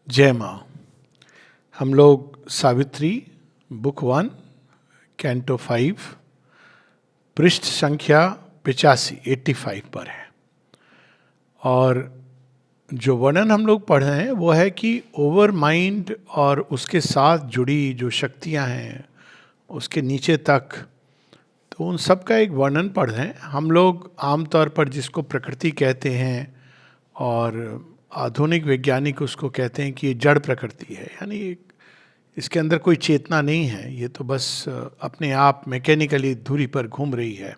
जय माँ। हम लोग सावित्री बुक 1 कैंटो 5 पृष्ठ संख्या 85 पर है। और जो वर्णन हम लोग पढ़ रहे हैं वो है कि ओवर माइंड और उसके साथ जुड़ी जो शक्तियाँ हैं उसके नीचे तक, तो उन सब का एक वर्णन पढ़ रहे हैं। हम लोग आमतौर पर जिसको प्रकृति कहते हैं और आधुनिक वैज्ञानिक उसको कहते हैं कि ये जड़ प्रकृति है, यानी इसके अंदर कोई चेतना नहीं है, ये तो बस अपने आप मैकेनिकली धुरी पर घूम रही है।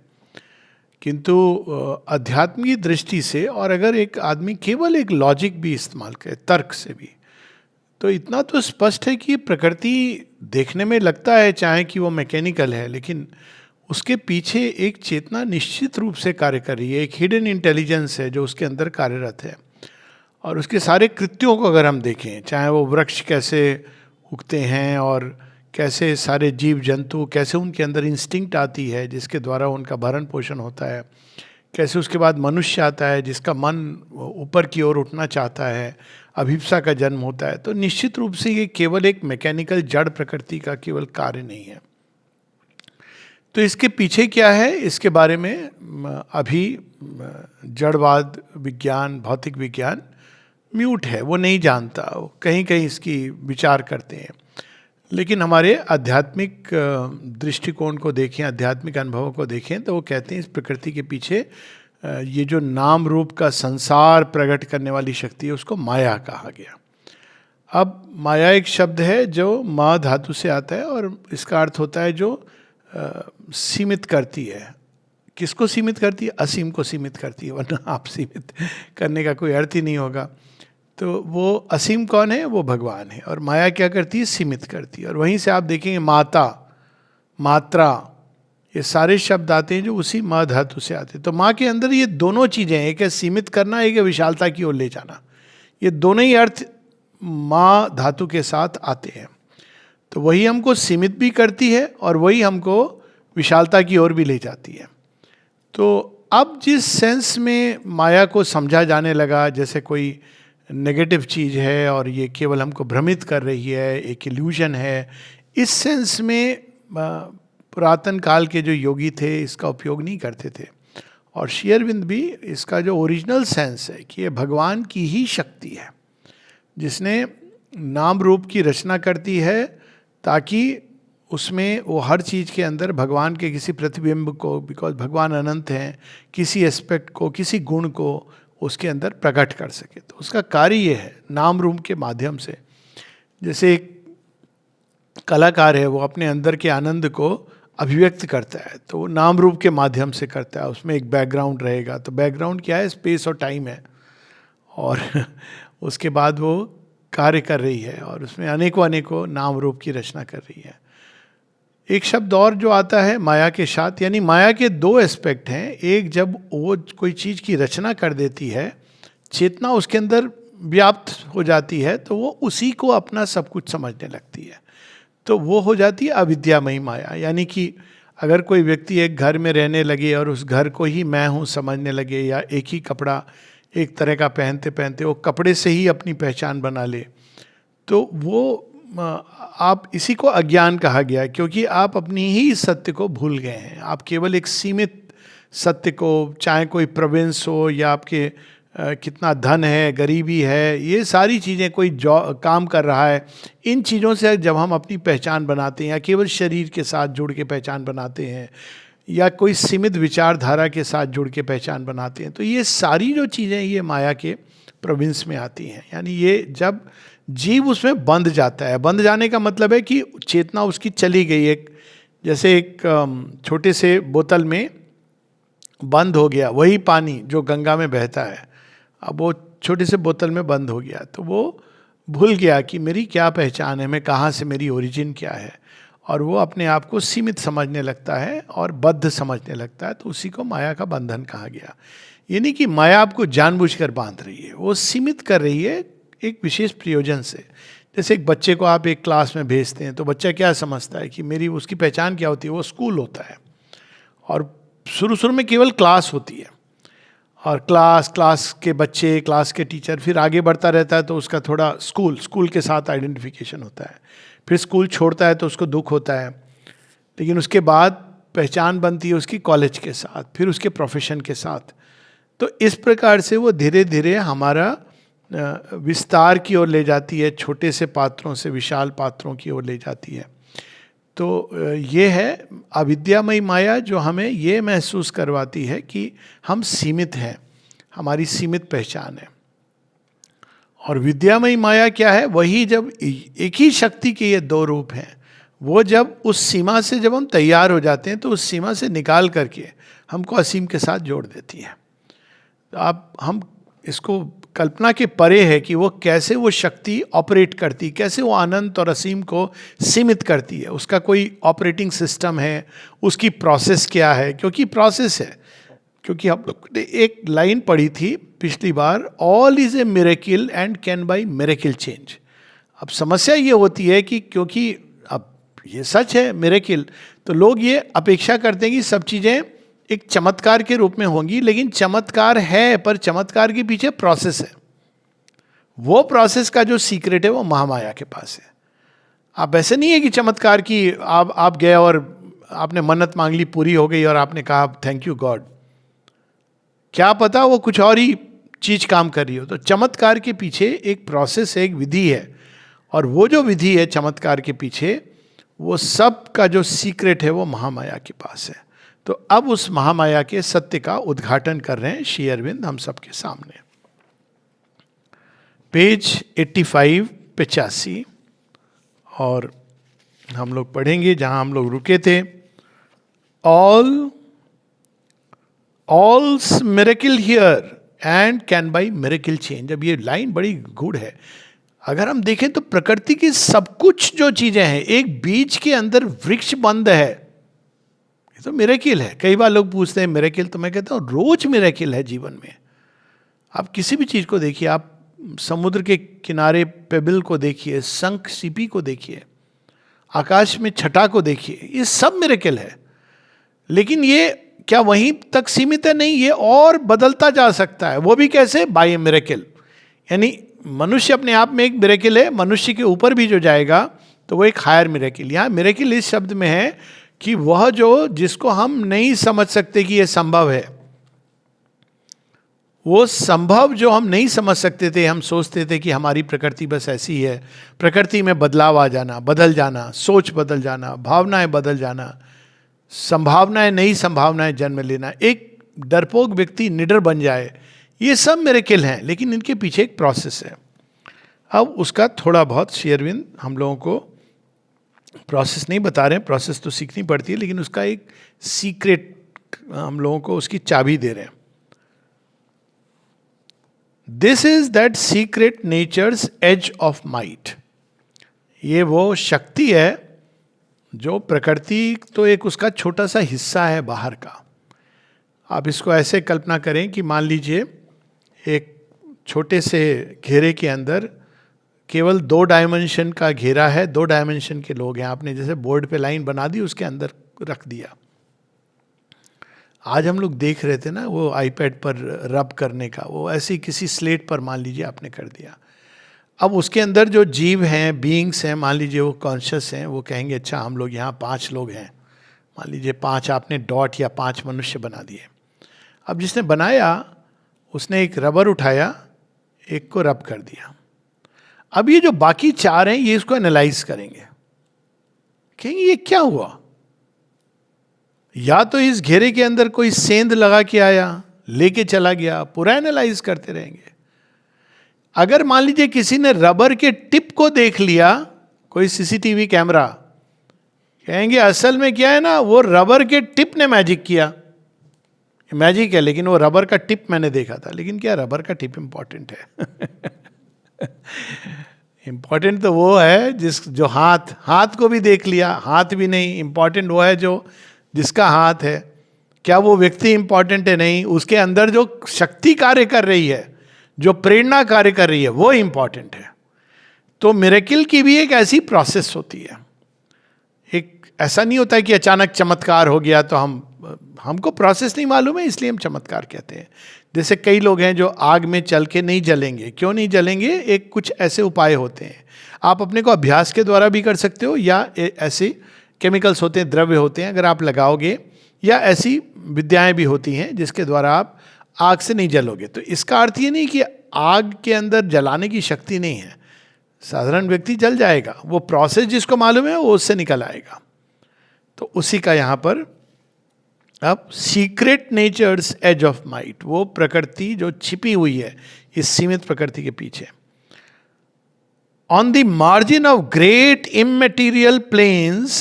किंतु आध्यात्मिक दृष्टि से, और अगर एक आदमी केवल एक लॉजिक भी इस्तेमाल करे, तर्क से भी, तो इतना तो स्पष्ट है कि प्रकृति देखने में लगता है चाहे कि वो मैकेनिकल है, लेकिन उसके पीछे एक चेतना निश्चित रूप से कार्य कर रही है, एक हिडन इंटेलिजेंस है जो उसके अंदर कार्यरत है। और उसके सारे कृत्यों को अगर हम देखें, चाहे वो वृक्ष कैसे उगते हैं और कैसे सारे जीव जंतु, कैसे उनके अंदर इंस्टिंक्ट आती है जिसके द्वारा उनका भरण पोषण होता है, कैसे उसके बाद मनुष्य आता है जिसका मन ऊपर की ओर उठना चाहता है, अभिप्सा का जन्म होता है, तो निश्चित रूप से ये केवल एक मैकेनिकल जड़ प्रकृति का केवल कार्य नहीं है। तो इसके पीछे क्या है, इसके बारे में अभी जड़वाद विज्ञान, भौतिक विज्ञान म्यूट है, वो नहीं जानता, वो कहीं कहीं इसकी विचार करते हैं। लेकिन हमारे आध्यात्मिक दृष्टिकोण को देखें, आध्यात्मिक अनुभवों को देखें, तो वो कहते हैं इस प्रकृति के पीछे ये जो नाम रूप का संसार प्रकट करने वाली शक्ति है उसको माया कहा गया। अब माया एक शब्द है जो मा धातु से आता है और इसका अर्थ होता है जो सीमित करती है। किसको सीमित करती है? असीम को सीमित करती है, वरना आप सीमित करने का कोई अर्थ ही नहीं होगा। तो वो असीम कौन है? वो भगवान है। और माया क्या करती है? सीमित करती है। और वहीं से आप देखेंगे माता, मात्रा, ये सारे शब्द आते हैं जो उसी माँ धातु से आते हैं। तो माँ के अंदर ये दोनों चीज़ें हैं, एक है सीमित करना, एक है विशालता की ओर ले जाना। ये दोनों ही अर्थ माँ धातु के साथ आते हैं। तो वही हमको सीमित भी करती है और वही हमको विशालता की ओर भी ले जाती है। तो अब जिस सेंस में माया को समझा जाने लगा जैसे कोई नेगेटिव चीज़ है और ये केवल हमको भ्रमित कर रही है, एक इल्यूजन है, इस सेंस में पुरातन काल के जो योगी थे इसका उपयोग नहीं करते थे। और श्री अरविंद भी इसका जो ओरिजिनल सेंस है कि ये भगवान की ही शक्ति है जिसने नाम रूप की रचना करती है, ताकि उसमें वो हर चीज़ के अंदर भगवान के किसी प्रतिबिंब को, बिकॉज भगवान अनंत हैं, किसी एस्पेक्ट को, किसी गुण को उसके अंदर प्रकट कर सके। तो उसका कार्य ये है नाम रूप के माध्यम से। जैसे एक कलाकार है, वो अपने अंदर के आनंद को अभिव्यक्त करता है, तो वो नाम रूप के माध्यम से करता है। उसमें एक बैकग्राउंड रहेगा, तो बैकग्राउंड क्या है? स्पेस और टाइम है। और उसके बाद वो कार्य कर रही है और उसमें अनेकों नाम रूप की रचना कर रही है। एक शब्द और जो आता है माया के साथ, यानी माया के दो एस्पेक्ट हैं। एक, जब वो कोई चीज़ की रचना कर देती है, चेतना उसके अंदर व्याप्त हो जाती है, तो वो उसी को अपना सब कुछ समझने लगती है, तो वो हो जाती है अविद्यामयी माया। यानी कि अगर कोई व्यक्ति एक घर में रहने लगे और उस घर को ही मैं हूँ समझने लगे, या एक ही कपड़ा एक तरह का पहनते पहनते वो कपड़े से ही अपनी पहचान बना ले, तो वो आप, इसी को अज्ञान कहा गया, क्योंकि आप अपनी ही सत्य को भूल गए हैं। आप केवल एक सीमित सत्य को, चाहे कोई प्रोविंस हो या आपके कितना धन है, गरीबी है, ये सारी चीज़ें, कोई काम कर रहा है, इन चीज़ों से जब हम अपनी पहचान बनाते हैं, या केवल शरीर के साथ जुड़ के पहचान बनाते हैं, या कोई सीमित विचारधारा के साथ जुड़ के पहचान बनाते हैं, तो ये सारी जो चीज़ें ये माया के प्रोविंस में आती हैं। यानी ये जब जीव उसमें बंध जाता है, बंध जाने का मतलब है कि चेतना उसकी चली गई। एक जैसे एक छोटे से बोतल में बंद हो गया वही पानी जो गंगा में बहता है, अब वो छोटे से बोतल में बंद हो गया, तो वो भूल गया कि मेरी क्या पहचान है, मैं कहाँ से, मेरी ओरिजिन क्या है, और वो अपने आप को सीमित समझने लगता है और बद्ध समझने लगता है। तो उसी को माया का बंधन कहा गया। ये नहीं कि माया आपको जानबूझकर बांध रही है, वो सीमित कर रही है एक विशेष प्रयोजन से। जैसे एक बच्चे को आप एक क्लास में भेजते हैं, तो बच्चा क्या समझता है कि मेरी, उसकी पहचान क्या होती है? वो स्कूल होता है और शुरू शुरू में केवल क्लास होती है, और क्लास के बच्चे, क्लास के टीचर, फिर आगे बढ़ता रहता है तो उसका थोड़ा स्कूल के साथ आइडेंटिफिकेशन होता है, फिर स्कूल छोड़ता है तो उसको दुख होता है, लेकिन उसके बाद पहचान बनती है उसकी कॉलेज के साथ, फिर उसके प्रोफेशन के साथ। तो इस प्रकार से वो धीरे धीरे हमारा विस्तार की ओर ले जाती है, छोटे से पात्रों से विशाल पात्रों की ओर ले जाती है। तो ये है अविद्यामयी माया जो हमें ये महसूस करवाती है कि हम सीमित हैं, हमारी सीमित पहचान है। और विद्यामयी माया क्या है? वही जब एक ही शक्ति के ये दो रूप हैं, वो जब उस सीमा से जब हम तैयार हो जाते हैं तो उस सीमा से निकाल करके हमको असीम के साथ जोड़ देती है। आप हम इसको कल्पना के परे है कि वो कैसे वो शक्ति ऑपरेट करती, कैसे वो अनंत और असीम को सीमित करती है, उसका कोई ऑपरेटिंग सिस्टम है, उसकी प्रोसेस क्या है, क्योंकि प्रोसेस है। क्योंकि हम लोग ने एक लाइन पढ़ी थी पिछली बार, all is a miracle and can by miracle change. अब समस्या ये होती है कि क्योंकि अब ये सच है मिरेकिल, तो लोग ये अपेक्षा करते हैं कि सब चीज़ें एक चमत्कार के रूप में होंगी, लेकिन चमत्कार है पर चमत्कार के पीछे प्रोसेस है। वो प्रोसेस का जो सीक्रेट है वो महामाया के पास है। आप ऐसे नहीं है कि चमत्कार की आप गए और आपने मन्नत मांग ली, पूरी हो गई और आपने कहा थैंक यू गॉड, क्या पता वो कुछ और ही चीज काम कर रही हो। तो चमत्कार के पीछे एक प्रोसेस है, एक विधि है, और वो जो विधि है चमत्कार के पीछे, वो सब का जो सीक्रेट है वो महामाया के पास है। तो अब उस महामाया के सत्य का उद्घाटन कर रहे हैं श्री अरविंद हम सबके सामने। पेज 85-85 और हम लोग पढ़ेंगे जहां हम लोग रुके थे। All's miracle here and can by miracle change. अब ये लाइन बड़ी गूढ़ है। अगर हम देखें तो प्रकृति की सब कुछ जो चीजें हैं, एक बीज के अंदर वृक्ष बंद है, ये तो मिरेकिल है। कई बार लोग पूछते हैं मिरेकिल, तो मैं कहता हूं रोज मिरेकिल है जीवन में। आप किसी भी चीज को देखिए, आप समुद्र के किनारे पेबिल को देखिए, शंख सीपी को देखिए, आकाश में छटा को देखिए, ये सब मिरेकिल है। लेकिन ये क्या वहीं तक सीमित है? नहीं, ये और बदलता जा सकता है। वो भी कैसे? By miracle. यानी मनुष्य अपने आप में एक मिरेकिल है, मनुष्य के ऊपर भी जो जाएगा तो वो एक हायर मिरेकिल। यहाँ मिरेकिल इस शब्द में है कि वह जो जिसको हम नहीं समझ सकते कि यह संभव है, वो संभव जो हम नहीं समझ सकते थे, हम सोचते थे कि हमारी प्रकृति बस ऐसी है, प्रकृति में बदलाव आ जाना, बदल जाना, सोच बदल जाना, भावनाएं बदल जाना, संभावनाएं, नई संभावनाएं जन्म लेना, एक डरपोक व्यक्ति निडर बन जाए, ये सब मिरेकिल हैं। लेकिन इनके पीछे एक प्रोसेस है। अब उसका थोड़ा बहुत श्री अरविंद हम लोगों को प्रोसेस नहीं बता रहे हैं, प्रोसेस तो सीखनी पड़ती है, लेकिन उसका एक सीक्रेट हम लोगों को उसकी चाबी दे रहे हैं। This is that secret nature's edge of might. ये वो शक्ति है जो प्रकृति तो एक उसका छोटा सा हिस्सा है बाहर का। आप इसको ऐसे कल्पना करें कि मान लीजिए एक छोटे से घेरे के अंदर केवल 2 डायमेंशन का घेरा है, 2 डायमेंशन के लोग हैं। आपने जैसे बोर्ड पे लाइन बना दी, उसके अंदर रख दिया। आज हम लोग देख रहे थे ना वो आईपैड पर रब करने का, वो ऐसे ही किसी स्लेट पर मान लीजिए आपने कर दिया। अब उसके अंदर जो जीव हैं, बीइंग्स हैं, मान लीजिए वो कॉन्शियस हैं, वो कहेंगे अच्छा हम लोग यहाँ 5 लोग हैं, मान लीजिए 5 आपने डॉट या 5 मनुष्य बना दिए। अब जिसने बनाया उसने एक रबर उठाया, एक को रब कर दिया। अब ये जो बाकी 4 हैं ये इसको एनालाइज करेंगे, कहेंगे ये क्या हुआ। या तो इस घेरे के अंदर कोई सेंध लगा के आया, लेके चला गया, पूरा एनालाइज करते रहेंगे। अगर मान लीजिए किसी ने रबर के टिप को देख लिया, कोई सीसीटीवी कैमरा, कहेंगे असल में क्या है ना, वो रबर के टिप ने मैजिक किया। मैजिक है लेकिन वो रबर का टिप मैंने देखा था। लेकिन क्या रबर का टिप इंपॉर्टेंट है? इंपॉर्टेंट तो वो है जो हाथ को भी देख लिया, हाथ भी नहीं, इंपॉर्टेंट वो है जो जिसका हाथ है। क्या वो व्यक्ति इंपॉर्टेंट है? नहीं, उसके अंदर जो शक्ति कार्य कर रही है, जो प्रेरणा कार्य कर रही है, वो इंपॉर्टेंट है। तो मिरेकिल की भी एक ऐसी प्रोसेस होती है। एक ऐसा नहीं होता है कि अचानक चमत्कार हो गया तो हमको प्रोसेस नहीं मालूम है इसलिए हम चमत्कार कहते हैं। जैसे कई लोग हैं जो आग में चल के नहीं जलेंगे। क्यों नहीं जलेंगे? एक कुछ ऐसे उपाय होते हैं, आप अपने को अभ्यास के द्वारा भी कर सकते हो, या ऐसे केमिकल्स होते हैं, द्रव्य होते हैं, अगर आप लगाओगे, या ऐसी विद्याएं भी होती हैं जिसके द्वारा आप आग से नहीं जलोगे। तो इसका अर्थ ये नहीं कि आग के अंदर जलाने की शक्ति नहीं है, साधारण व्यक्ति जल जाएगा, वो प्रोसेस जिसको मालूम है वो उससे निकल आएगा। तो उसी का यहाँ पर अब secret nature's edge of might, वो प्रकृति जो छिपी हुई है इस सीमित प्रकृति के पीछे। On the margin of great immaterial planes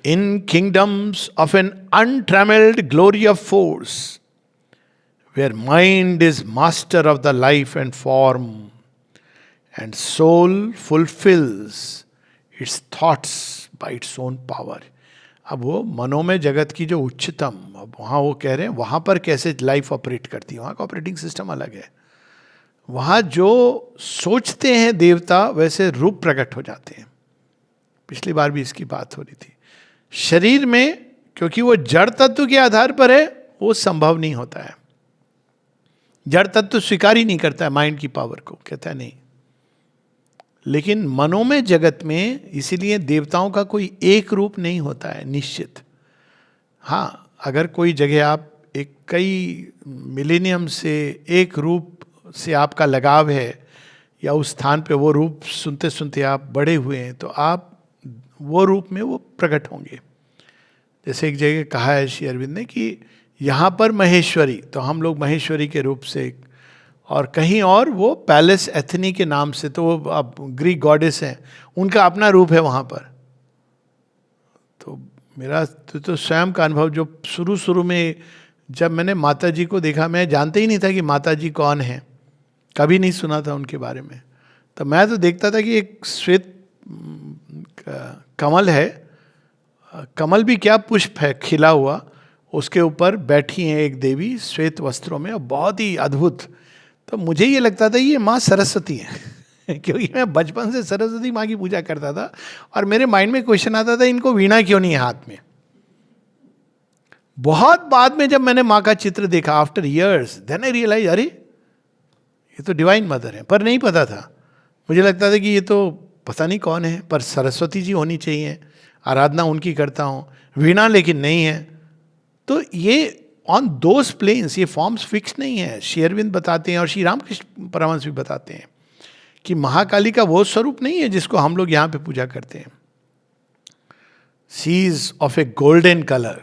in kingdoms of an untrammelled glory of force, where mind is master of the life and form and soul fulfils its thoughts by its own power. अब वो मनोमय जगत की जो उच्चतम, अब वहाँ वो कह रहे हैं वहाँ पर कैसे लाइफ ऑपरेट करती है, वहाँ का ऑपरेटिंग सिस्टम अलग है। वहाँ जो सोचते हैं देवता वैसे रूप प्रकट हो जाते हैं। पिछली बार भी इसकी बात हो रही थी। शरीर में क्योंकि वो जड़ तत्व के आधार पर है, वो संभव नहीं होता है। जड़ तत्व स्वीकार ही नहीं करता है माइंड की पावर को, कहता है नहीं। लेकिन मनोमय जगत में इसीलिए देवताओं का कोई एक रूप नहीं होता है निश्चित। हाँ, अगर कोई जगह आप एक कई मिलेनियम से एक रूप से आपका लगाव है, या उस स्थान पे वो रूप सुनते सुनते आप बड़े हुए हैं, तो आप वो रूप में वो प्रकट होंगे। जैसे एक जगह कहा है श्री अरविंद ने कि यहाँ पर महेश्वरी, तो हम लोग महेश्वरी के रूप से, और कहीं और वो पैलेस एथनी के नाम से, तो वो अब ग्रीक गॉडेस हैं, उनका अपना रूप है वहाँ पर। तो मेरा तो स्वयं का अनुभव जो शुरू में जब मैंने माता जी को देखा, मैं जानते ही नहीं था कि माता जी कौन है, कभी नहीं सुना था उनके बारे में। तो मैं तो देखता था कि एक श्वेत कमल है, कमल भी क्या पुष्प है खिला हुआ, उसके ऊपर बैठी हैं एक देवी श्वेत वस्त्रों में, और बहुत ही अद्भुत। तो मुझे ये लगता था ये माँ सरस्वती है क्योंकि मैं बचपन से सरस्वती माँ की पूजा करता था, और मेरे माइंड में क्वेश्चन आता था इनको वीणा क्यों नहीं है हाथ में। बहुत बाद में जब मैंने माँ का चित्र देखा after years, then I realise अरे ये तो डिवाइन मदर है, पर नहीं पता था। मुझे लगता था कि ये तो पता नहीं कौन है, पर सरस्वती जी होनी चाहिए, आराधना उनकी करता हूँ, वीणा लेकिन नहीं है। तो ये ऑन दोज प्लेन्स ये फॉर्म्स फिक्स नहीं है। श्री अरविंद बताते हैं और श्री रामकृष्ण परमहंस भी बताते हैं कि महाकाली का वो स्वरूप नहीं है जिसको हम लोग यहाँ पे पूजा करते हैं। She is of A golden colour,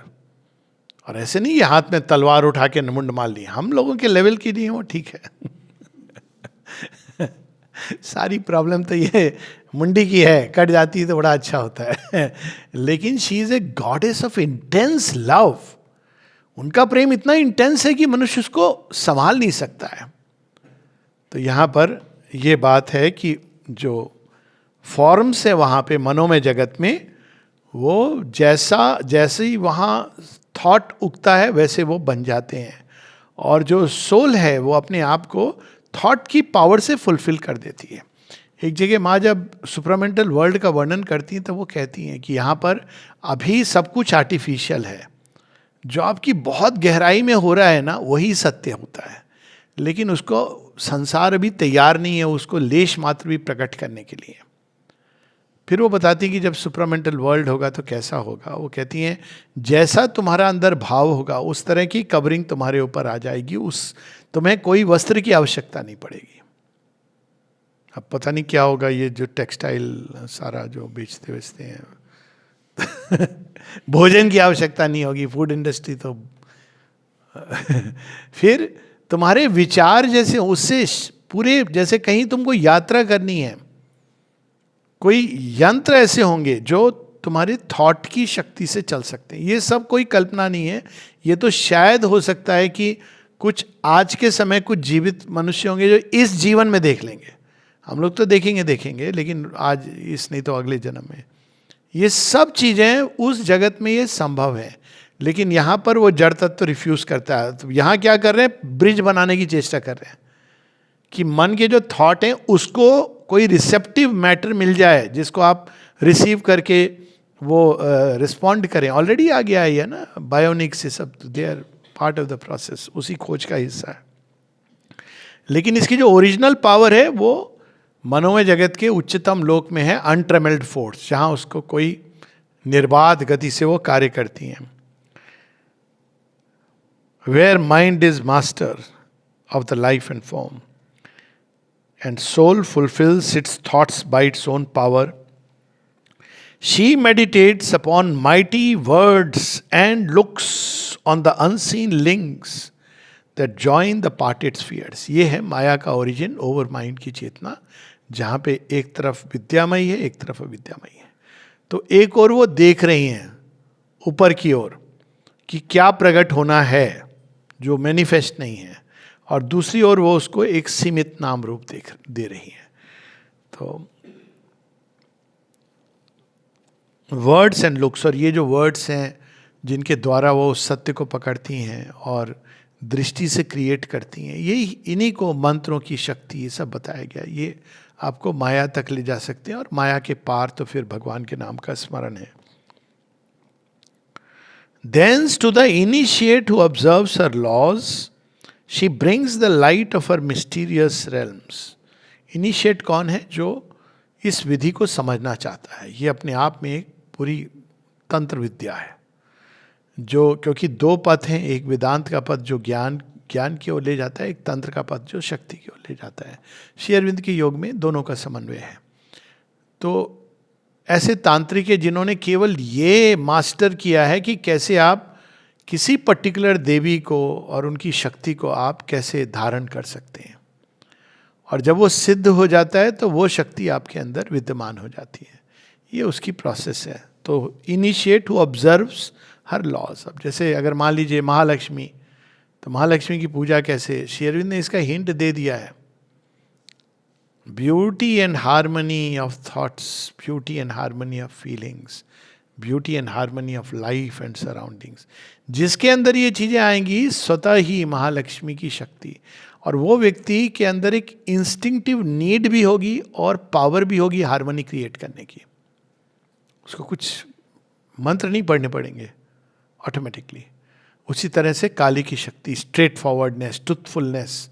और ऐसे नहीं ये हाथ में तलवार उठा के मुंड मार ली, हम लोगों के लेवल की नहीं है वो, ठीक है सारी प्रॉब्लम तो ये मुंडी की है, कट जाती है तो बड़ा अच्छा होता है लेकिन she is a goddess of intense love. उनका प्रेम इतना इंटेंस है कि मनुष्य उसको संभाल नहीं सकता है। तो यहाँ पर ये बात है कि जो फॉर्म्स है वहाँ पे मनोमय जगत में, वो जैसे ही वहाँ थॉट उगता है वैसे वो बन जाते हैं, और जो सोल है वो अपने आप को थॉट की पावर से फुलफिल कर देती है। एक जगह माँ जब सुपरामेंटल वर्ल्ड का वर्णन करती हैं तो वो कहती हैं कि यहाँ पर अभी सब कुछ आर्टिफिशियल है, जो आपकी बहुत गहराई में हो रहा है ना वही सत्य होता है, लेकिन उसको संसार अभी तैयार नहीं है उसको लेश मात्र भी प्रकट करने के लिए। फिर वो बताती कि जब सुपरामेंटल वर्ल्ड होगा तो कैसा होगा। वो कहती हैं जैसा तुम्हारा अंदर भाव होगा उस तरह की कवरिंग तुम्हारे ऊपर आ जाएगी, उस तुम्हें कोई वस्त्र की आवश्यकता नहीं पड़ेगी। अब पता नहीं क्या होगा ये जो टेक्सटाइल सारा जो बेचते हैं भोजन की आवश्यकता नहीं होगी, फूड इंडस्ट्री तो फिर तुम्हारे विचार जैसे उससे पूरे, जैसे कहीं तुमको यात्रा करनी है, कोई यंत्र ऐसे होंगे जो तुम्हारे थॉट की शक्ति से चल सकते हैं। ये सब कोई कल्पना नहीं है, ये तो शायद हो सकता है कि कुछ आज के समय कुछ जीवित मनुष्य होंगे जो इस जीवन में देख लेंगे। हम लोग तो देखेंगे लेकिन आज इस नहीं तो अगले जन्म में। ये सब चीज़ें उस जगत में ये संभव है, लेकिन यहाँ पर वो जड़ तत्व रिफ्यूज करता है। तो यहाँ क्या कर रहे हैं, ब्रिज बनाने की चेष्टा कर रहे हैं कि मन के जो थॉट हैं उसको कोई रिसेप्टिव मैटर मिल जाए जिसको आप रिसीव करके वो रिस्पॉन्ड करें, ऑलरेडी आ गया है ना, बायोनिक्स से सब, they are part of the process, उसी खोज का हिस्सा है। लेकिन इसकी जो ओरिजिनल पावर है वो मनोमय जगत के उच्चतम लोक में है, अनट्रेमल्ड फोर्स, जहां उसको कोई निर्बाध गति से वो कार्य करती हैं। Where mind is master of the life and form and soul fulfils its thoughts by its own power, she meditates upon mighty words and looks on the unseen links that join the parted spheres। ये है माया का origin, over mind की चेतना, जहाँ पे एक तरफ विद्यामयी है, एक तरफ अविद्यामयी है। तो एक और वो देख रही हैं ऊपर की ओर कि क्या प्रकट होना है जो मैनिफेस्ट नहीं है, और दूसरी ओर वो उसको एक सीमित नाम रूप दे रही हैं। तो वर्ड्स एंड लुक्स, और ये जो वर्ड्स हैं जिनके द्वारा वो सत्य को पकड़ती हैं और दृष्टि से क्रिएट करती हैं, ये इन्हीं को मंत्रों की शक्ति, ये सब बताया गया। ये आपको माया तक ले जा सकते हैं, और माया के पार तो फिर भगवान के नाम का स्मरण है। Thence to the initiate who observes her laws, she brings the light of her mysterious realms। Initiate कौन है? जो इस विधि को समझना चाहता है। ये अपने आप में एक पूरी तंत्र विद्या है, जो, क्योंकि दो पथ हैं, एक वेदांत का पथ जो ज्ञान की ओर ले जाता है, एक तंत्र का पथ जो शक्ति की ओर ले जाता है। श्री अरविंद के योग में दोनों का समन्वय है। तो ऐसे तांत्रिक है जिन्होंने केवल ये मास्टर किया है कि कैसे आप किसी पर्टिकुलर देवी को और उनकी शक्ति को आप कैसे धारण कर सकते हैं, और जब वो सिद्ध हो जाता है तो वो शक्ति आपके अंदर विद्यमान हो जाती है। ये उसकी प्रोसेस है। तो initiate who observes her laws. अब जैसे अगर मान लीजिए महालक्ष्मी, तो महालक्ष्मी की पूजा कैसे, श्री अरविंद ने इसका हिंट दे दिया है। Beauty and harmony of thoughts, beauty and harmony of feelings, beauty and harmony of life and surroundings. जिसके अंदर ये चीज़ें आएंगी, स्वतः ही महालक्ष्मी की शक्ति, और वो व्यक्ति के अंदर एक इंस्टिंक्टिव नीड भी होगी और पावर भी होगी हार्मनी क्रिएट करने की। उसको कुछ मंत्र नहीं पढ़ने पड़ेंगे, ऑटोमेटिकली। उसी तरह से काली की शक्ति, स्ट्रेट फॉरवर्डनेस, ट्रुथफुलनेस।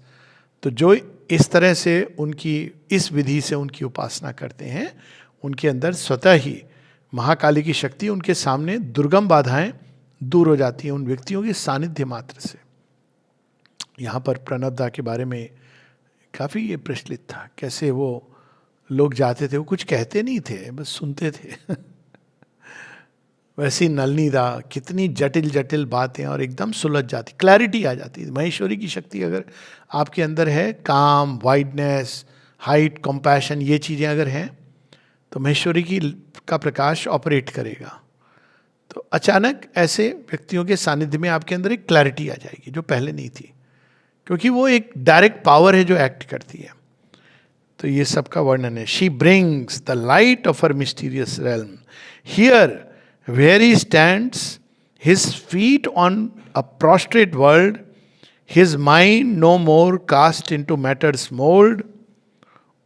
तो जो इस तरह से उनकी इस विधि से उनकी उपासना करते हैं, उनके अंदर स्वतः ही महाकाली की शक्ति, उनके सामने दुर्गम बाधाएं दूर हो जाती हैं उन व्यक्तियों के सानिध्य मात्र से। यहाँ पर प्रणबदा के बारे में काफ़ी ये प्रचलित था, कैसे वो लोग जाते थे, वो कुछ कहते नहीं थे, बस सुनते थे। वैसी नलनी दा, कितनी जटिल जटिल बातें, और एकदम सुलझ जाती, क्लैरिटी आ जाती है। महेश्वरी की शक्ति अगर आपके अंदर है, काम, वाइडनेस, हाइट, कंपैशन, ये चीज़ें अगर हैं, तो महेश्वरी का प्रकाश ऑपरेट करेगा। तो अचानक ऐसे व्यक्तियों के सानिध्य में आपके अंदर एक क्लैरिटी आ जाएगी जो पहले नहीं थी, क्योंकि वो एक डायरेक्ट पावर है जो एक्ट करती है। तो ये सबका वर्णन है। She brings the light of her mysterious realm here where he stands, his feet on a prostrate world, his mind no more cast into matter's mold,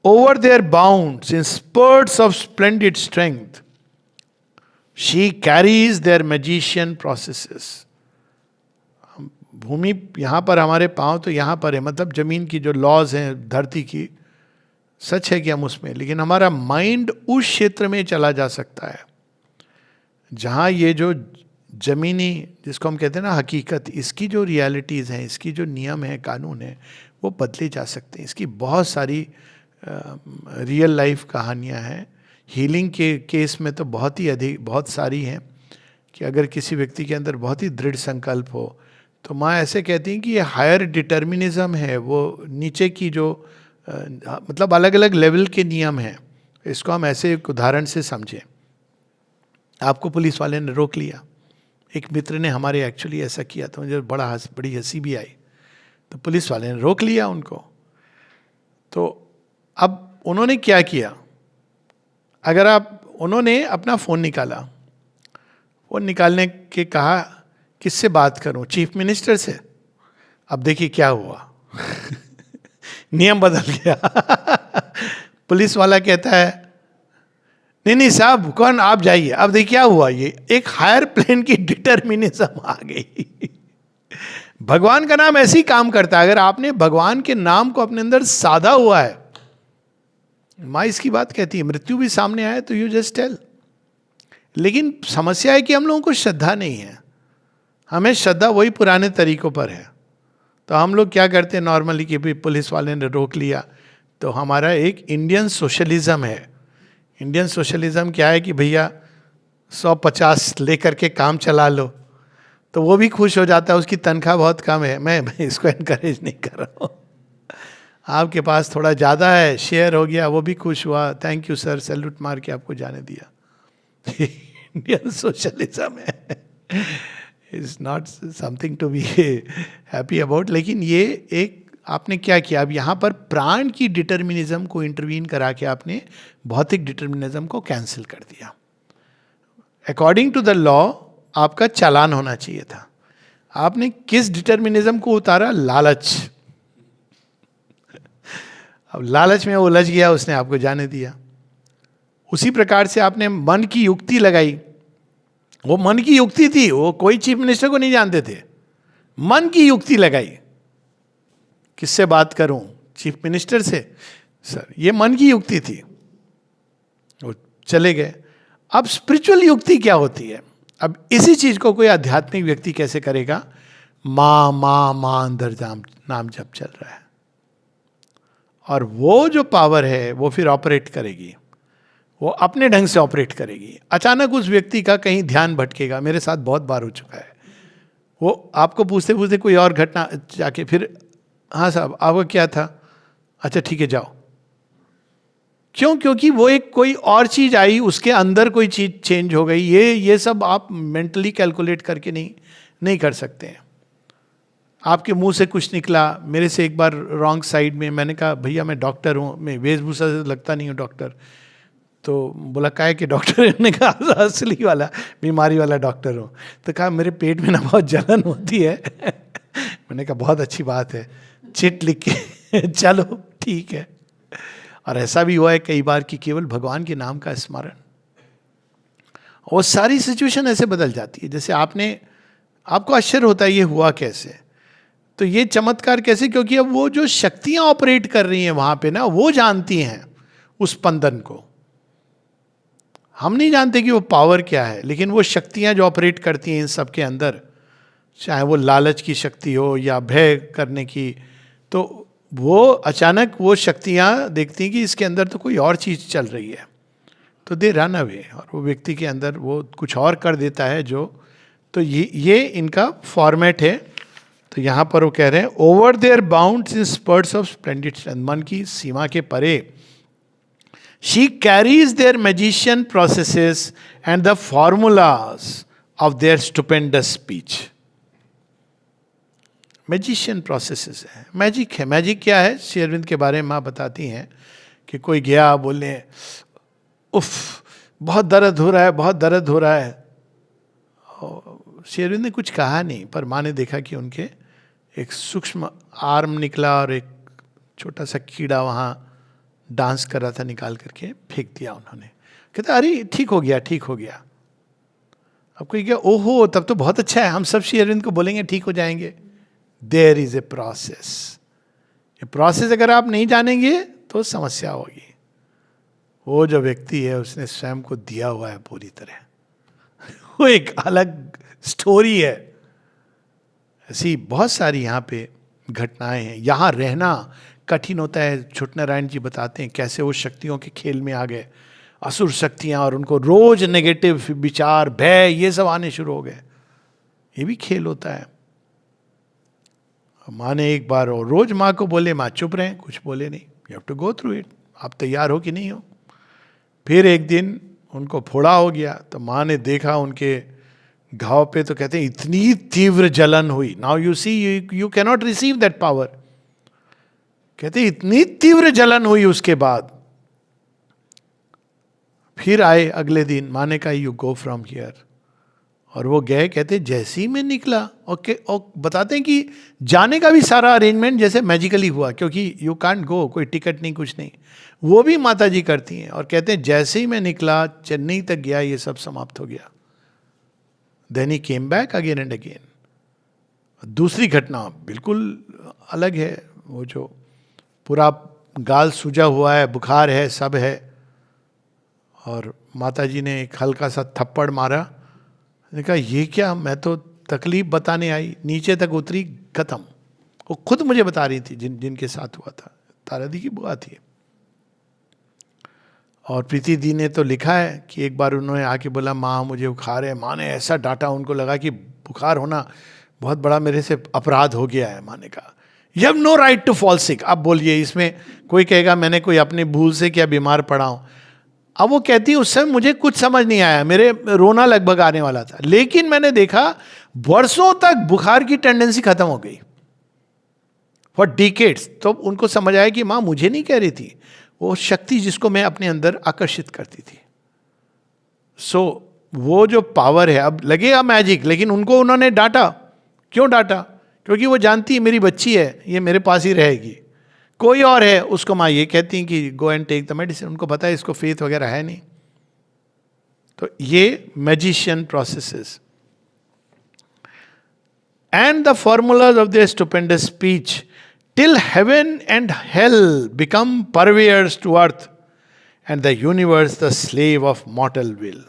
over their bounds in spurts of splendid strength, she carries their magician processes। भूमि यहाँ पर, हमारे पाँव तो यहाँ पर है, मतलब जमीन की जो लॉज हैं धरती की, सच है कि हम उसमें, लेकिन हमारा माइंड उस क्षेत्र में चला जा सकता है जहाँ ये जो जमीनी, जिसको हम कहते हैं ना हकीकत, इसकी जो रियलिटीज़ हैं, इसकी जो नियम है, कानून है, वो बदले जा सकते हैं। इसकी बहुत सारी रियल लाइफ कहानियाँ हैं। हीलिंग के केस में तो बहुत ही अधिक, बहुत सारी हैं, कि अगर किसी व्यक्ति के अंदर बहुत ही दृढ़ संकल्प हो, तो माँ ऐसे कहती हैं कि ये हायर डिटर्मिनिज्म है, वो नीचे की जो मतलब अलग अलग लेवल के नियम हैं। इसको हम ऐसे एक उदाहरण से समझें। आपको पुलिस वाले ने रोक लिया, एक मित्र ने हमारे एक्चुअली ऐसा किया, तो मुझे बड़ी हंसी भी आई। तो पुलिस वाले ने रोक लिया उनको। तो अब उन्होंने क्या किया, उन्होंने अपना फ़ोन निकाला, फ़ोन निकालने के कहा किससे बात करूं, चीफ मिनिस्टर से। अब देखिए क्या हुआ। नियम बदल गया। पुलिस वाला कहता है नहीं नहीं साहब कौन, आप जाइए। अब देखिए क्या हुआ, ये एक हायर प्लेन की डिटर्मिनिज्म आ गई। भगवान का नाम ऐसे ही काम करता है। अगर आपने भगवान के नाम को अपने अंदर साधा हुआ है, माँ इसकी बात कहती है, मृत्यु भी सामने आए तो यू जस्ट टेल। लेकिन समस्या है कि हम लोगों को श्रद्धा नहीं है, हमें श्रद्धा वही पुराने तरीकों पर है। तो हम लोग क्या करते हैं नॉर्मली कि भी पुलिस वाले ने रोक लिया, तो हमारा एक इंडियन सोशलिज्म है। इंडियन सोशलिज्म क्या है कि भैया 150 लेकर के काम चला लो, तो वो भी खुश हो जाता है, उसकी तनख्वाह बहुत कम है, मैं इसको एनकरेज नहीं कर रहा हूँ, आपके पास थोड़ा ज़्यादा है, शेयर हो गया, वो भी खुश हुआ, थैंक यू सर, सैल्यूट मार के आपको जाने दिया। इंडियन सोशलिज्म है, is not something to be happy about. लेकिन ये एक आपने क्या किया, अब यहाँ पर प्राण की डिटर्मिनिज्म को इंटरवीन करा के आपने भौतिक डिटर्मिनिज्म को कैंसिल कर दिया। अकॉर्डिंग टू द लॉ आपका चालान होना चाहिए था, आपने किस डिटर्मिनिज्म को उतारा, लालच। अब लालच में उलझ गया, उसने आपको जाने दिया। उसी प्रकार से आपने मन की युक्ति लगाई, वो मन की युक्ति थी, वो कोई चीफ मिनिस्टर को नहीं जानते थे, मन की युक्ति लगाई, किससे बात करूं, चीफ मिनिस्टर से, सर ये मन की युक्ति थी, वो चले गए। अब स्पिरिचुअल युक्ति क्या होती है, अब इसी चीज को कोई आध्यात्मिक व्यक्ति कैसे करेगा, मां मां मां अंदर नाम जप चल रहा है, और वो जो पावर है वो फिर ऑपरेट करेगी, वो अपने ढंग से ऑपरेट करेगी। अचानक उस व्यक्ति का कहीं ध्यान भटकेगा, मेरे साथ बहुत बार हो चुका है, वो आपको पूछते पूछते कोई और घटना जाके फिर, हाँ साहब आपका क्या था, अच्छा ठीक है जाओ। क्यों? क्योंकि वो एक कोई और चीज आई, उसके अंदर कोई चीज चेंज हो गई। ये सब आप मेंटली कैलकुलेट करके नहीं कर सकते हैं। आपके मुंह से कुछ निकला, मेरे से एक बार रॉन्ग साइड में, मैंने कहा भैया मैं डॉक्टर हूँ, मैं वेशभूषा से लगता नहीं हूँ डॉक्टर, तो बोला काहे के डॉक्टर, ने कहा असली वाला बीमारी वाला डॉक्टर हूँ। तो कहा मेरे पेट में ना बहुत जलन होती है। मैंने कहा बहुत अच्छी बात है, चिट लिख के चलो ठीक है। और ऐसा भी हुआ है कई बार कि केवल भगवान के नाम का स्मरण, वो सारी सिचुएशन ऐसे बदल जाती है। जैसे आपको आश्चर्य होता है ये हुआ कैसे, तो ये चमत्कार कैसे, क्योंकि अब वो जो शक्तियां ऑपरेट कर रही हैं वहां पे ना, वो जानती हैं उस स्पंदन को। हम नहीं जानते कि वो पावर क्या है, लेकिन वो शक्तियां जो ऑपरेट करती हैं इन सब के अंदर, चाहे वो लालच की शक्ति हो या भय करने की, तो वो अचानक वो शक्तियां देखती हैं कि इसके अंदर तो कोई और चीज चल रही है, तो दे रन अवे, और वो व्यक्ति के अंदर वो कुछ और कर देता है जो, तो ये इनका फॉर्मेट है। तो यहाँ पर वो कह रहे हैं over their bounds in spurts of splendid strength, मन की सीमा के परे, she carries their magician processes and the formulas of their stupendous speech. Magician processes है, मैजिक है। मैजिक क्या है, श्री अरविंद के बारे में माँ बताती हैं कि कोई गया बोलने उफ बहुत दर्द हो रहा है, बहुत दर्द हो रहा है, श्री अरविंद ने कुछ कहा नहीं, पर माँ ने देखा कि उनके एक सूक्ष्म आर्म निकला और एक छोटा सा कीड़ा वहाँ डांस कर रहा था, निकाल करके फेंक दिया उन्होंने। कहते अरे ठीक हो गया, ठीक हो गया। अब कोई क्या, ओहो तब तो बहुत अच्छा है, हम सब श्री अरविंद को बोलेंगे ठीक हो जाएंगे। देयर इज ए प्रोसेस, ये प्रोसेस अगर आप नहीं जानेंगे तो समस्या होगी। वो जो व्यक्ति है उसने स्वयं को दिया हुआ है पूरी तरह, वो एक अलग स्टोरी है। ऐसी बहुत सारी यहाँ पे घटनाएं हैं। यहाँ रहना कठिन होता है। छोटे नारायण जी बताते हैं कैसे वो शक्तियों के खेल में आ गए, असुर शक्तियाँ, और उनको रोज नेगेटिव विचार, भय, ये सब आने शुरू हो गए। ये भी खेल होता है। माँ ने एक बार, और रोज माँ को बोले, माँ चुप रहे, कुछ बोले नहीं, you have to go through it, आप तैयार हो कि नहीं हो। फिर एक दिन उनको फोड़ा हो गया, तो माँ ने देखा उनके घाव पे, तो कहते हैं इतनी तीव्र जलन हुई। Now you see you can not receive that power. कहते इतनी तीव्र जलन हुई। उसके बाद फिर आए अगले दिन, माँ ने कहा यू गो फ्रॉम हियर, और वो गए, कहते जैसे ही मैं निकला, और बताते हैं कि जाने का भी सारा अरेंजमेंट जैसे मैजिकली हुआ, क्योंकि यू कांट गो, कोई टिकट नहीं, कुछ नहीं, वो भी माता जी करती हैं। और कहते हैं जैसे ही मैं निकला, चेन्नई तक गया, ये सब समाप्त हो गया। Then he came back again and again. दूसरी घटना बिल्कुल अलग है, वो जो पूरा गाल सूजा हुआ है, बुखार है, सब है, और माता जी ने एक हल्का सा थप्पड़ मारा। मैंने कहा ये क्या, मैं तो तकलीफ बताने आई, नीचे तक उतरी, खत्म। वो खुद मुझे बता रही थी जिनके साथ हुआ था, तारा दी की बुआ थी। और प्रीति दी ने तो लिखा है कि एक बार उन्होंने आके बोला माँ मुझे बुखार है, माँ ने ऐसा डांटा, उनको लगा कि बुखार होना बहुत बड़ा मेरे से अपराध हो गया है। माँ ने कहा you have no right to fall sick. अब बोलिए, इसमें कोई कहेगा मैंने कोई अपनी भूल से क्या बीमार पड़ा हूं। अब वो कहती है उस समय मुझे कुछ समझ नहीं आया, मेरे रोना लगभग आने वाला था, लेकिन मैंने देखा वर्षों तक बुखार की टेंडेंसी खत्म हो गई, फॉर डिकेड्स। तो उनको समझ आया कि माँ मुझे नहीं कह रही थी, वो शक्ति जिसको मैं अपने अंदर आकर्षित करती थी। सो वो जो पावर है, अब लगेगा मैजिक, लेकिन उनको उन्होंने डांटा। क्यों डांटा? क्योंकि वो जानती है मेरी बच्ची है, ये मेरे पास ही रहेगी। कोई और है, उसको माँ ये कहती हैं कि go and take the medicine, उनको पता है इसको फेथ वगैरह है नहीं। तो ये magician processes and the formulas of the stupendous speech till heaven and hell become purveyors to earth and the universe the slave of mortal will.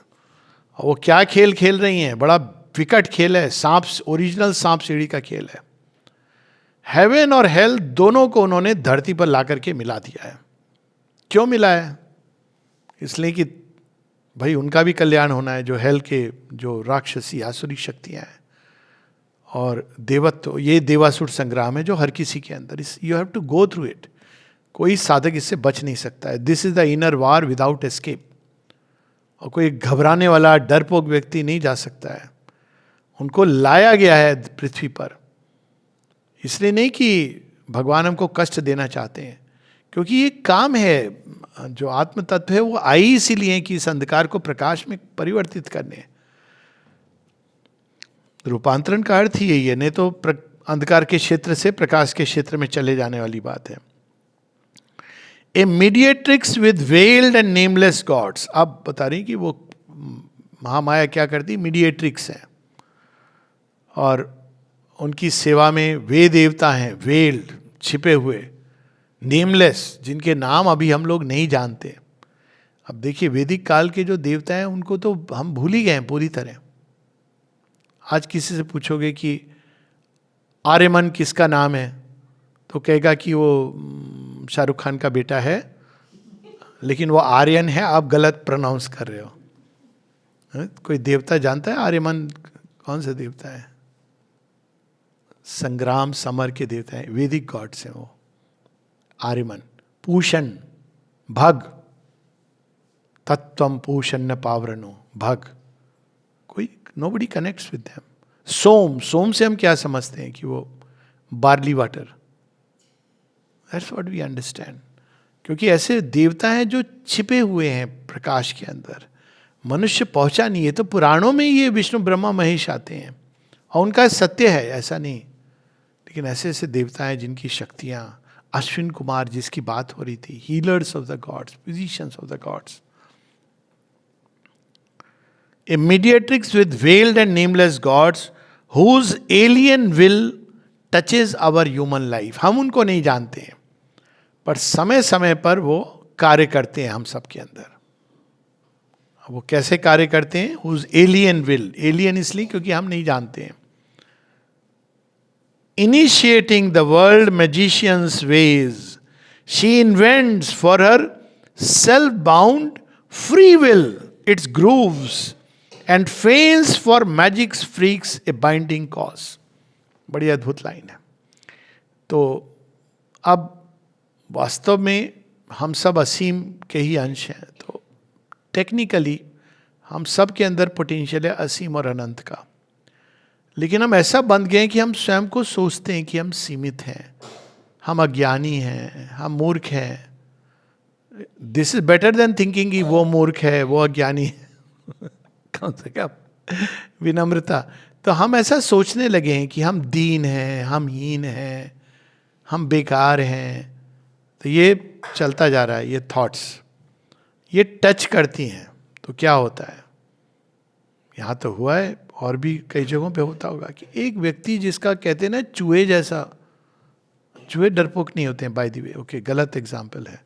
वो क्या खेल खेल रही हैं, बड़ा विकट खेल है, सांप, ओरिजिनल सांप सीढ़ी का खेल है। हेवन और हेल दोनों को उन्होंने धरती पर ला करके मिला दिया है। क्यों मिला है? इसलिए कि भाई उनका भी कल्याण होना है, जो हेल के जो राक्षसी आसुरी शक्तियां हैं और देवत्व, ये देवासुर संग्राम है जो हर किसी के अंदर, you have to go through it. कोई साधक इससे बच नहीं सकता है। This is the inner war without escape. और कोई घबराने वाला डरपोक व्यक्ति नहीं जा सकता है। उनको लाया गया है पृथ्वी पर, इसलिए नहीं कि भगवान हमको कष्ट देना चाहते हैं, क्योंकि ये काम है, जो आत्म तत्व है वो आई इसीलिए कि इस अंधकार को प्रकाश में परिवर्तित करने। रूपांतरण का अर्थ ही यही है, नहीं तो अंधकार के क्षेत्र से प्रकाश के क्षेत्र में चले जाने वाली बात है। A mediatrix with veiled and nameless gods. अब बता रही कि वो महामाया क्या करती, मीडिएट्रिक्स है, और उनकी सेवा में वे देवता हैं वेल्ड, छिपे हुए, नेमलेस, जिनके नाम अभी हम लोग नहीं जानते। अब देखिए वैदिक काल के जो देवता हैं उनको तो हम भूल ही गए हैं पूरी तरह। आज किसी से पूछोगे कि आर्यमन किसका नाम है, तो कहेगा कि वो शाहरुख खान का बेटा है, लेकिन वो आर्यन है, आप गलत प्रोनाउंस कर रहे हो। कोई देवता जानता है आर्यमन कौन सा देवता है? संग्राम समर के देवता हैं, वैदिक गॉड्स हैं वो। आर्यमन, पूषण, भग, तत्वम पूषण पावरणो, भग, कोई nobody connects with them. Soma, Soma से हम क्या समझते हैं कि वो barley water, that's what we understand. क्योंकि ऐसे देवता हैं जो छिपे हुए हैं प्रकाश के अंदर, मनुष्य पहुंचा नहीं है। तो पुराणों में ये विष्णु ब्रह्मा महेश आते हैं और उनका सत्य है, ऐसा नहीं, लेकिन ऐसे ऐसे देवता हैं जिनकी शक्तियां, अश्विन कुमार जिसकी बात हो रही थी, healers of the gods, physicians of the gods. A mediatrix with veiled and nameless gods whose alien will touches our human life. हम उनको नहीं जानते हैं, पर समय समय पर वो कार्य करते हैं हम सब के अंदर। वो कैसे कार्य करते हैं? हुज एलियन विल, एलियन इसलिए क्योंकि हम नहीं जानते हैं। Initiating the world magician's ways, she invents for her self-bound free will its grooves and feigns for magic's freaks a binding cause. बड़ी अद्भुत लाइन है। तो अब वास्तव में हम सब असीम के ही अंश हैं, तो टेक्निकली हम सब के अंदर पोटेंशियल है असीम और अनंत का, लेकिन हम ऐसा बन गए कि हम स्वयं को सोचते हैं कि हम सीमित हैं, हम अज्ञानी हैं, हम मूर्ख हैं। This is better than thinking कि वो मूर्ख है, वो अज्ञानी है। कौन सा क्या विनम्रता। तो हम ऐसा सोचने लगे हैं कि हम दीन हैं, हम हीन हैं, हम बेकार हैं। तो ये चलता जा रहा है, ये थॉट्स ये टच करती हैं। तो क्या होता है, यहाँ तो हुआ है और भी कई जगहों पे होता होगा कि एक व्यक्ति जिसका कहते हैं ना चूहे जैसा, चूहे डरपोक नहीं होते हैं बाय द वे, ओके गलत एग्जाम्पल है,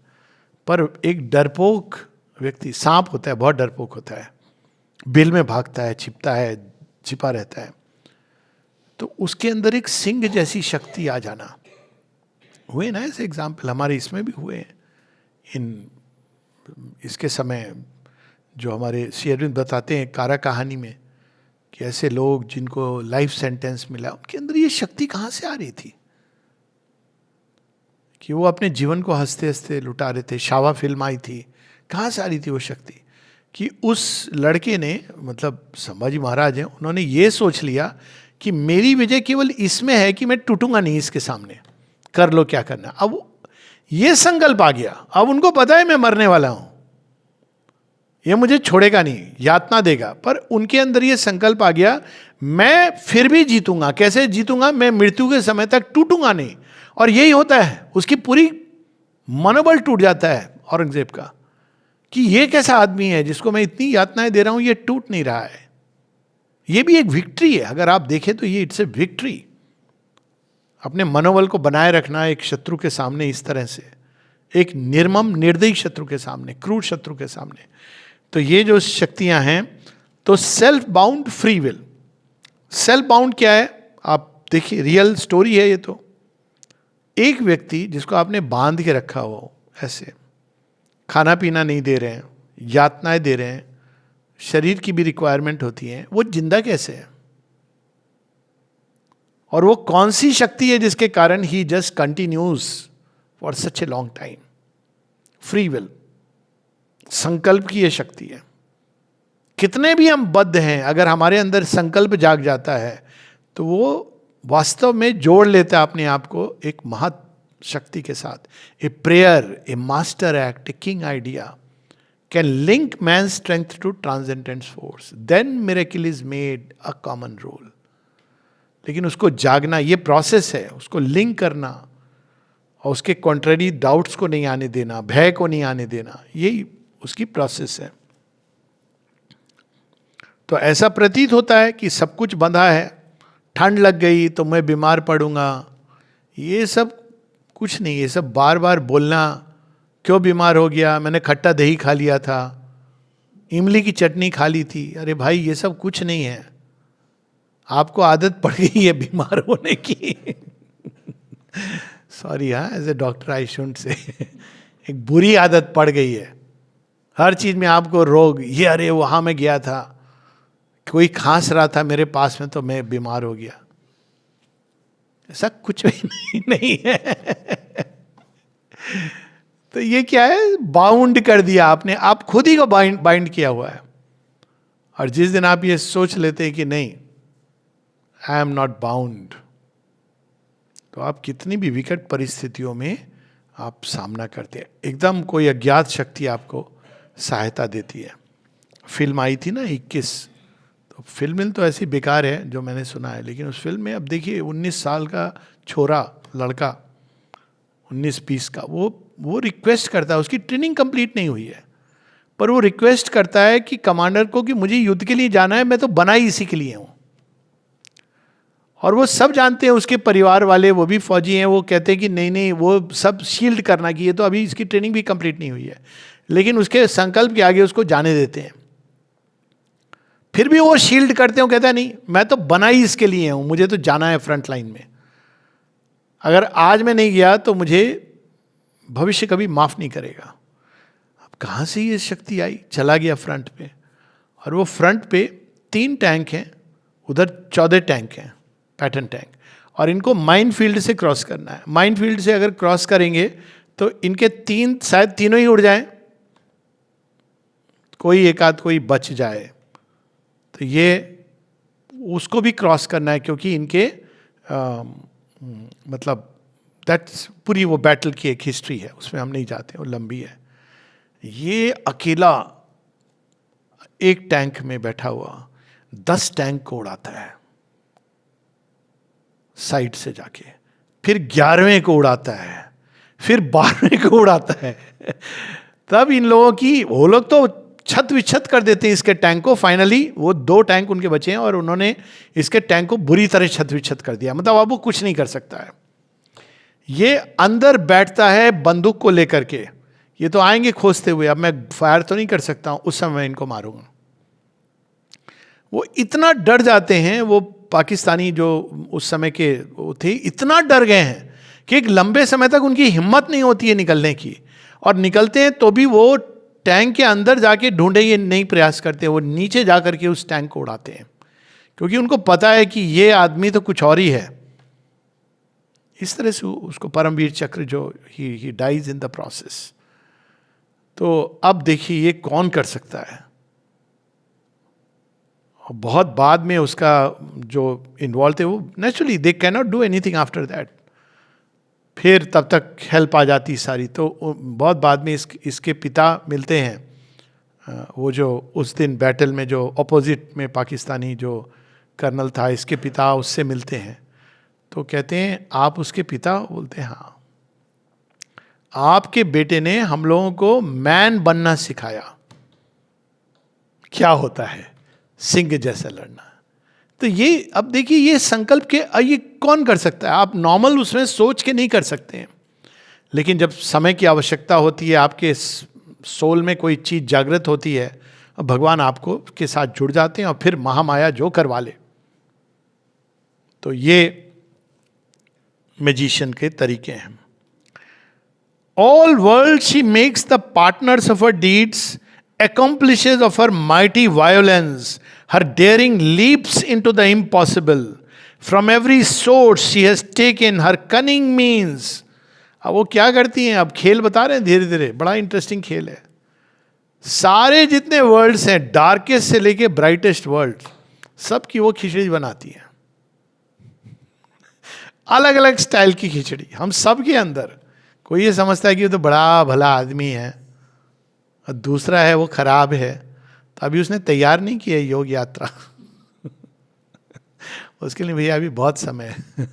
पर एक डरपोक व्यक्ति, सांप होता है बहुत डरपोक होता है, बिल में भागता है, छिपता है, छिपा रहता है, तो उसके अंदर एक सिंह जैसी शक्ति आ जाना। हुए ना ऐसे एग्जाम्पल, हमारे इसमें भी हुए हैं। इसके समय जो हमारे श्री अरविंद बताते हैं कारा कहानी में कि ऐसे लोग जिनको लाइफ सेंटेंस मिला, उनके अंदर ये शक्ति कहाँ से आ रही थी कि वो अपने जीवन को हंसते हंसते लुटा रहे थे। शावा फिल्म आई थी, कहाँ से आ रही थी वो शक्ति कि उस लड़के ने, मतलब संभाजी महाराज हैं, उन्होंने ये सोच लिया कि मेरी विजय केवल इसमें है कि मैं टूटूंगा नहीं इसके सामने, कर लो क्या करना। अब ये संकल्प आ गया, अब उनको पता है मैं मरने वाला हूं, ये मुझे छोड़ेगा नहीं, यातना देगा, पर उनके अंदर ये संकल्प आ गया मैं फिर भी जीतूंगा। कैसे जीतूंगा, मैं मृत्यु के समय तक टूटूंगा नहीं। और यही होता है, उसकी पूरी मनोबल टूट जाता है औरंगजेब का कि ये कैसा आदमी है जिसको मैं इतनी यातनाएं दे रहा हूं, ये टूट नहीं रहा है। ये भी एक विक्ट्री है, अगर आप देखें तो ये इट्स ए विक्ट्री। अपने मनोबल को बनाए रखना एक शत्रु के सामने इस तरह से, एक निर्मम निर्दयी शत्रु के सामने, क्रूर शत्रु के सामने। तो ये जो शक्तियां हैं, तो self bound free will. Self bound क्या है, आप देखिए रियल स्टोरी है ये। तो एक व्यक्ति जिसको आपने बांध के रखा हो, ऐसे खाना पीना नहीं दे रहे हैं, यातनाएं दे रहे हैं, शरीर की भी रिक्वायरमेंट होती है, वो जिंदा कैसे है? और वो कौन सी शक्ति है जिसके कारण ही just continues for such a long time? Free will, संकल्प की ये शक्ति है। कितने भी हम बद्ध हैं, अगर हमारे अंदर संकल्प जाग जाता है तो वो वास्तव में जोड़ लेता है अपने आप को एक महत शक्ति के साथ। A prayer, a master act, a king idea can link man strength to transcendent force, then miracle is made a common rule. लेकिन उसको जागना, ये प्रोसेस है, उसको लिंक करना और उसके कॉन्ट्ररी डाउट्स को नहीं आने देना, भय को नहीं आने देना, यही उसकी प्रोसेस है। तो ऐसा प्रतीत होता है कि सब कुछ बंधा है, ठंड लग गई तो मैं बीमार पड़ूंगा, ये सब कुछ नहीं। ये सब बार बार बोलना, क्यों बीमार हो गया, मैंने खट्टा दही खा लिया था, इमली की चटनी खा ली थी, अरे भाई ये सब कुछ नहीं है। आपको आदत पड़ गई है बीमार होने की। सॉरी, हाँ, as a doctor I shouldn't say, एक बुरी आदत पड़ गई है। हर चीज में आपको रोग, ये अरे वहां मैं गया था, कोई खांस रहा था मेरे पास में तो मैं बीमार हो गया। ऐसा कुछ भी नहीं है। तो ये क्या है, बाउंड कर दिया आपने, आप खुद ही को बाइंड किया हुआ है। और जिस दिन आप ये सोच लेते हैं कि नहीं, आई एम नॉट बाउंड, तो आप कितनी भी विकट परिस्थितियों में आप सामना करते हैं। एकदम कोई अज्ञात शक्ति आपको सहायता देती है। फिल्म आई थी ना 21, तो फिल्म तो ऐसी बेकार है जो मैंने सुना है, लेकिन उस फिल्म में अब देखिए 19 साल का छोरा, लड़का 19-20 का, वो रिक्वेस्ट करता है, उसकी ट्रेनिंग कंप्लीट नहीं हुई है, पर वो रिक्वेस्ट करता है कि कमांडर को कि मुझे युद्ध के लिए जाना है, मैं तो बना ही इसी के लिए हूं। और वो सब जानते हैं, उसके परिवार वाले, वो भी फौजी हैं, वो कहते हैं कि नहीं नहीं, वो सब शील्ड करना कि ये तो अभी इसकी ट्रेनिंग भी कंप्लीट नहीं हुई है, लेकिन उसके संकल्प के आगे उसको जाने देते हैं। फिर भी वो शील्ड करते हैं, कहता है नहीं मैं तो बना ही इसके लिए हूं, मुझे तो जाना है फ्रंट लाइन में, अगर आज मैं नहीं गया तो मुझे भविष्य कभी माफ नहीं करेगा। अब कहां से ये शक्ति आई, चला गया फ्रंट पे, और वो फ्रंट पे 3 टैंक हैं, उधर 14 टैंक हैं, पैटर्न टैंक, और इनको माइन फील्ड से क्रॉस करना है। माइन फील्ड से अगर क्रॉस करेंगे तो इनके 3 शायद तीनों ही उड़ जाएं, कोई एक आध कोई बच जाए, तो ये उसको भी क्रॉस करना है, क्योंकि इनके मतलब दैट्स पूरी वो बैटल की एक हिस्ट्री है, उसमें हम नहीं जाते, वो लंबी है। ये अकेला एक टैंक में बैठा हुआ, 10 टैंक को उड़ाता है साइड से जाके, फिर 11वें को उड़ाता है, फिर 12वें को उड़ाता है। तब इन लोगों की, वो लोग तो छत विच्छत कर देते हैं इसके टैंक को। फाइनली वो 2 टैंक उनके बचे हैं और उन्होंने इसके टैंक को बुरी तरह छत विच्छत कर दिया। मतलब अब वो कुछ नहीं कर सकता है। ये अंदर बैठता है बंदूक को लेकर के, ये तो आएंगे खोजते हुए, अब मैं फायर तो नहीं कर सकता हूं, उस समय मैं इनको मारूंगा। वो इतना डर जाते हैं, वो पाकिस्तानी जो उस समय के वो थे, इतना डर गए हैं कि एक लंबे समय तक उनकी हिम्मत नहीं होती है निकलने की, और निकलते हैं तो भी वो टैंक के अंदर जाके ढूंढे ये नहीं प्रयास करते, वो नीचे जा करके उस टैंक को उड़ाते हैं, क्योंकि उनको पता है कि ये आदमी तो कुछ और ही है। इस तरह से उसको परमवीर चक्र जो he dies in the process. तो अब देखिए ये कौन कर सकता है। बहुत बाद में उसका जो इन्वॉल्व थे, वो naturally they can not do anything after that, फिर तब तक हेल्प आ जाती सारी। तो बहुत बाद में इसके पिता मिलते हैं, वो जो उस दिन बैटल में जो अपोजिट में पाकिस्तानी जो कर्नल था, इसके पिता उससे मिलते हैं। तो कहते हैं आप उसके पिता? बोलते हैं हाँ, आपके बेटे ने हम लोगों को मैन बनना सिखाया, क्या होता है सिंह जैसा लड़ना। तो ये अब देखिए ये संकल्प के ये कौन कर सकता है? आप नॉर्मल उसमें सोच के नहीं कर सकते हैं, लेकिन जब समय की आवश्यकता होती है, आपके सोल में कोई चीज जागृत होती है, भगवान आपको के साथ जुड़ जाते हैं और फिर महामाया जो करवा ले। तो ये मैजिशियन के तरीके हैं। All world she makes the partners of her deeds, accomplishes of her mighty violence, her daring leaps into the impossible. From every source she has taken her cunning means. अब वो क्या करती हैं? अब खेल बता रहे हैं धीरे धीरे, बड़ा इंटरेस्टिंग खेल है। सारे जितने वर्ल्ड्स हैं, डार्केस्ट से लेके ब्राइटेस्ट वर्ल्ड, सब की वो खिचड़ी बनाती है, अलग अलग स्टाइल की खिचड़ी। हम सब के अंदर कोई ये समझता है कि वो तो बड़ा भला आदमी है और दूसरा है वो खराब है, तो अभी उसने तैयार नहीं किया योग यात्रा उसके लिए भैया अभी बहुत समय है।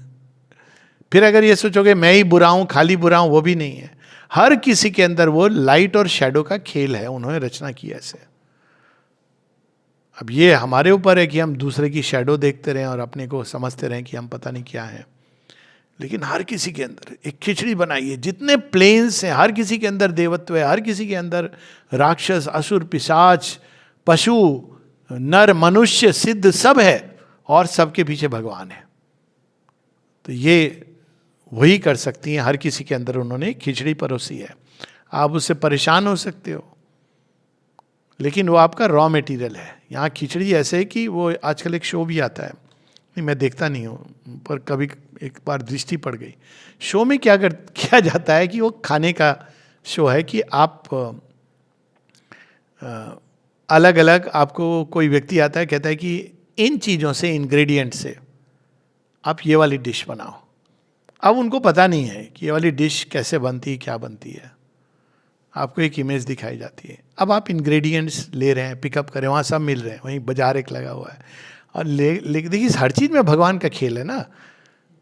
फिर अगर ये सोचोगे मैं ही बुरा हूं, खाली बुरा हूं, वो भी नहीं है। हर किसी के अंदर वो लाइट और शैडो का खेल है, उन्होंने रचना की ऐसे। अब ये हमारे ऊपर है कि हम दूसरे की शैडो देखते रहें और अपने को समझते रहें कि हम पता नहीं क्या है। लेकिन हर किसी के अंदर एक खिचड़ी बनाई है, जितने प्लेन्स हैं हर किसी के अंदर देवत्व है, हर किसी के अंदर राक्षस, असुर, पिशाच, पशु, नर, मनुष्य, सिद्ध सब है, और सबके पीछे भगवान है। तो ये वही कर सकती हैं, हर किसी के अंदर उन्होंने खिचड़ी परोसी है। आप उससे परेशान हो सकते हो, लेकिन वो आपका रॉ मटेरियल है। यहाँ खिचड़ी ऐसे है कि वो आजकल एक शो भी आता है, नहीं मैं देखता नहीं हूँ, पर कभी एक बार दृष्टि पड़ गई। शो में क्या किया जाता है कि वो खाने का शो है कि आप अलग अलग, आपको कोई व्यक्ति आता है कहता है कि इन चीज़ों से, इंग्रेडिएंट से आप ये वाली डिश बनाओ। अब उनको पता नहीं है कि ये वाली डिश कैसे बनती है, क्या बनती है। आपको एक इमेज दिखाई जाती है, अब आप इंग्रेडिएंट्स ले रहे हैं, पिकअप करें, वहाँ सब मिल रहे हैं, वहीं बाजार एक लगा हुआ है, और ले देखिए हर चीज़ में भगवान का खेल है ना।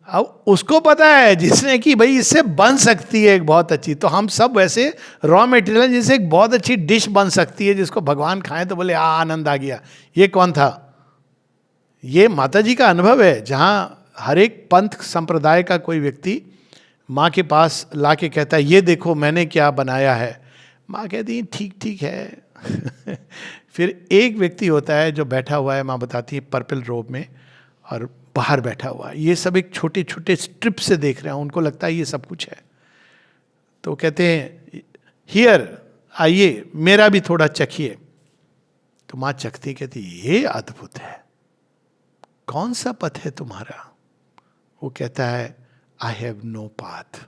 अब उसको पता है जिसने कि भाई इससे बन सकती है एक बहुत अच्छी, तो हम सब वैसे रॉ मटेरियल जिससे एक बहुत अच्छी डिश बन सकती है, जिसको भगवान खाएं तो बोले आनंद आ गया। ये कौन था? ये माता जी का अनुभव है, जहाँ हर एक पंथ संप्रदाय का कोई व्यक्ति माँ के पास ला के कहता है ये देखो मैंने क्या बनाया है। माँ कहती है ठीक ठीक है फिर एक व्यक्ति होता है जो बैठा हुआ है, माँ बताती है पर्पल रोब में, और बाहर बैठा हुआ है, ये सब एक छोटे छोटे स्ट्रिप से देख रहे हैं, उनको लगता है ये सब कुछ है। तो कहते हैं हियर आइए मेरा भी थोड़ा चखिए। तो माँ चखती, कहती ये अद्भुत है, कौन सा पथ है तुम्हारा? वो कहता है आई हैव नो पाथ,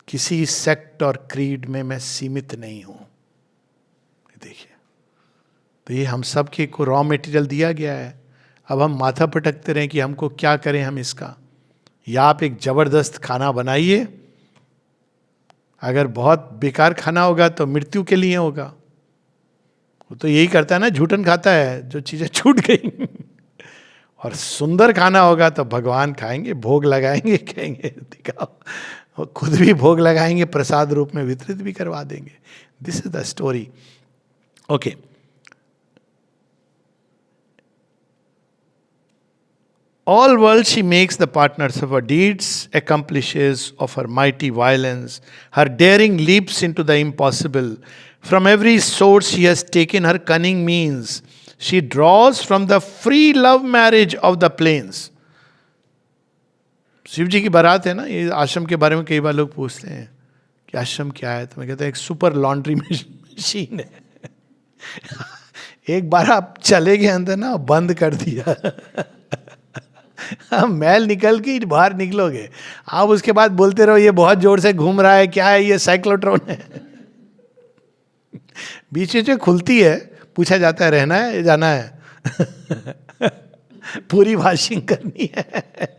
किसी सेक्ट और क्रीड में मैं सीमित नहीं हूं। देखिए, तो ये हम सब के को रॉ मटेरियल दिया गया है। अब हम माथा पटकते रहें कि हमको क्या करें हम इसका। या आप एक जबरदस्त खाना बनाइए, अगर बहुत बेकार खाना होगा तो मृत्यु के लिए होगा, वो तो यही करता है ना, झूठन खाता है जो चीजें छूट गई। और सुंदर खाना होगा तो भगवान खाएंगे, भोग लगाएंगे, कहेंगे दिखाओ, और खुद भी भोग लगाएंगे, प्रसाद रूप में वितरित भी करवा देंगे। This is the story. Okay, all world she makes the partners of her deeds, accomplishes of her mighty violence. Her daring leaps into the impossible. From every source she has taken her cunning means. She draws from the free love marriage of the plains. Shiv ji की बारात है ना, ये आश्रम के बारे में कई बार लोग पूछते हैं कि आश्रम क्या है, तो मैं कहता हूँ एक सुपर लॉन्ड्री मशीन है। एक बार आप चले गए अंदर ना, बंद कर दिया, मैल निकल के बाहर निकलोगे, आप उसके बाद बोलते रहो ये बहुत जोर से घूम रहा है, क्या है ये, साइक्लोट्रॉन है। बीच में खुलती है, पूछा जाता है रहना है जाना है, पूरी वॉशिंग करनी है।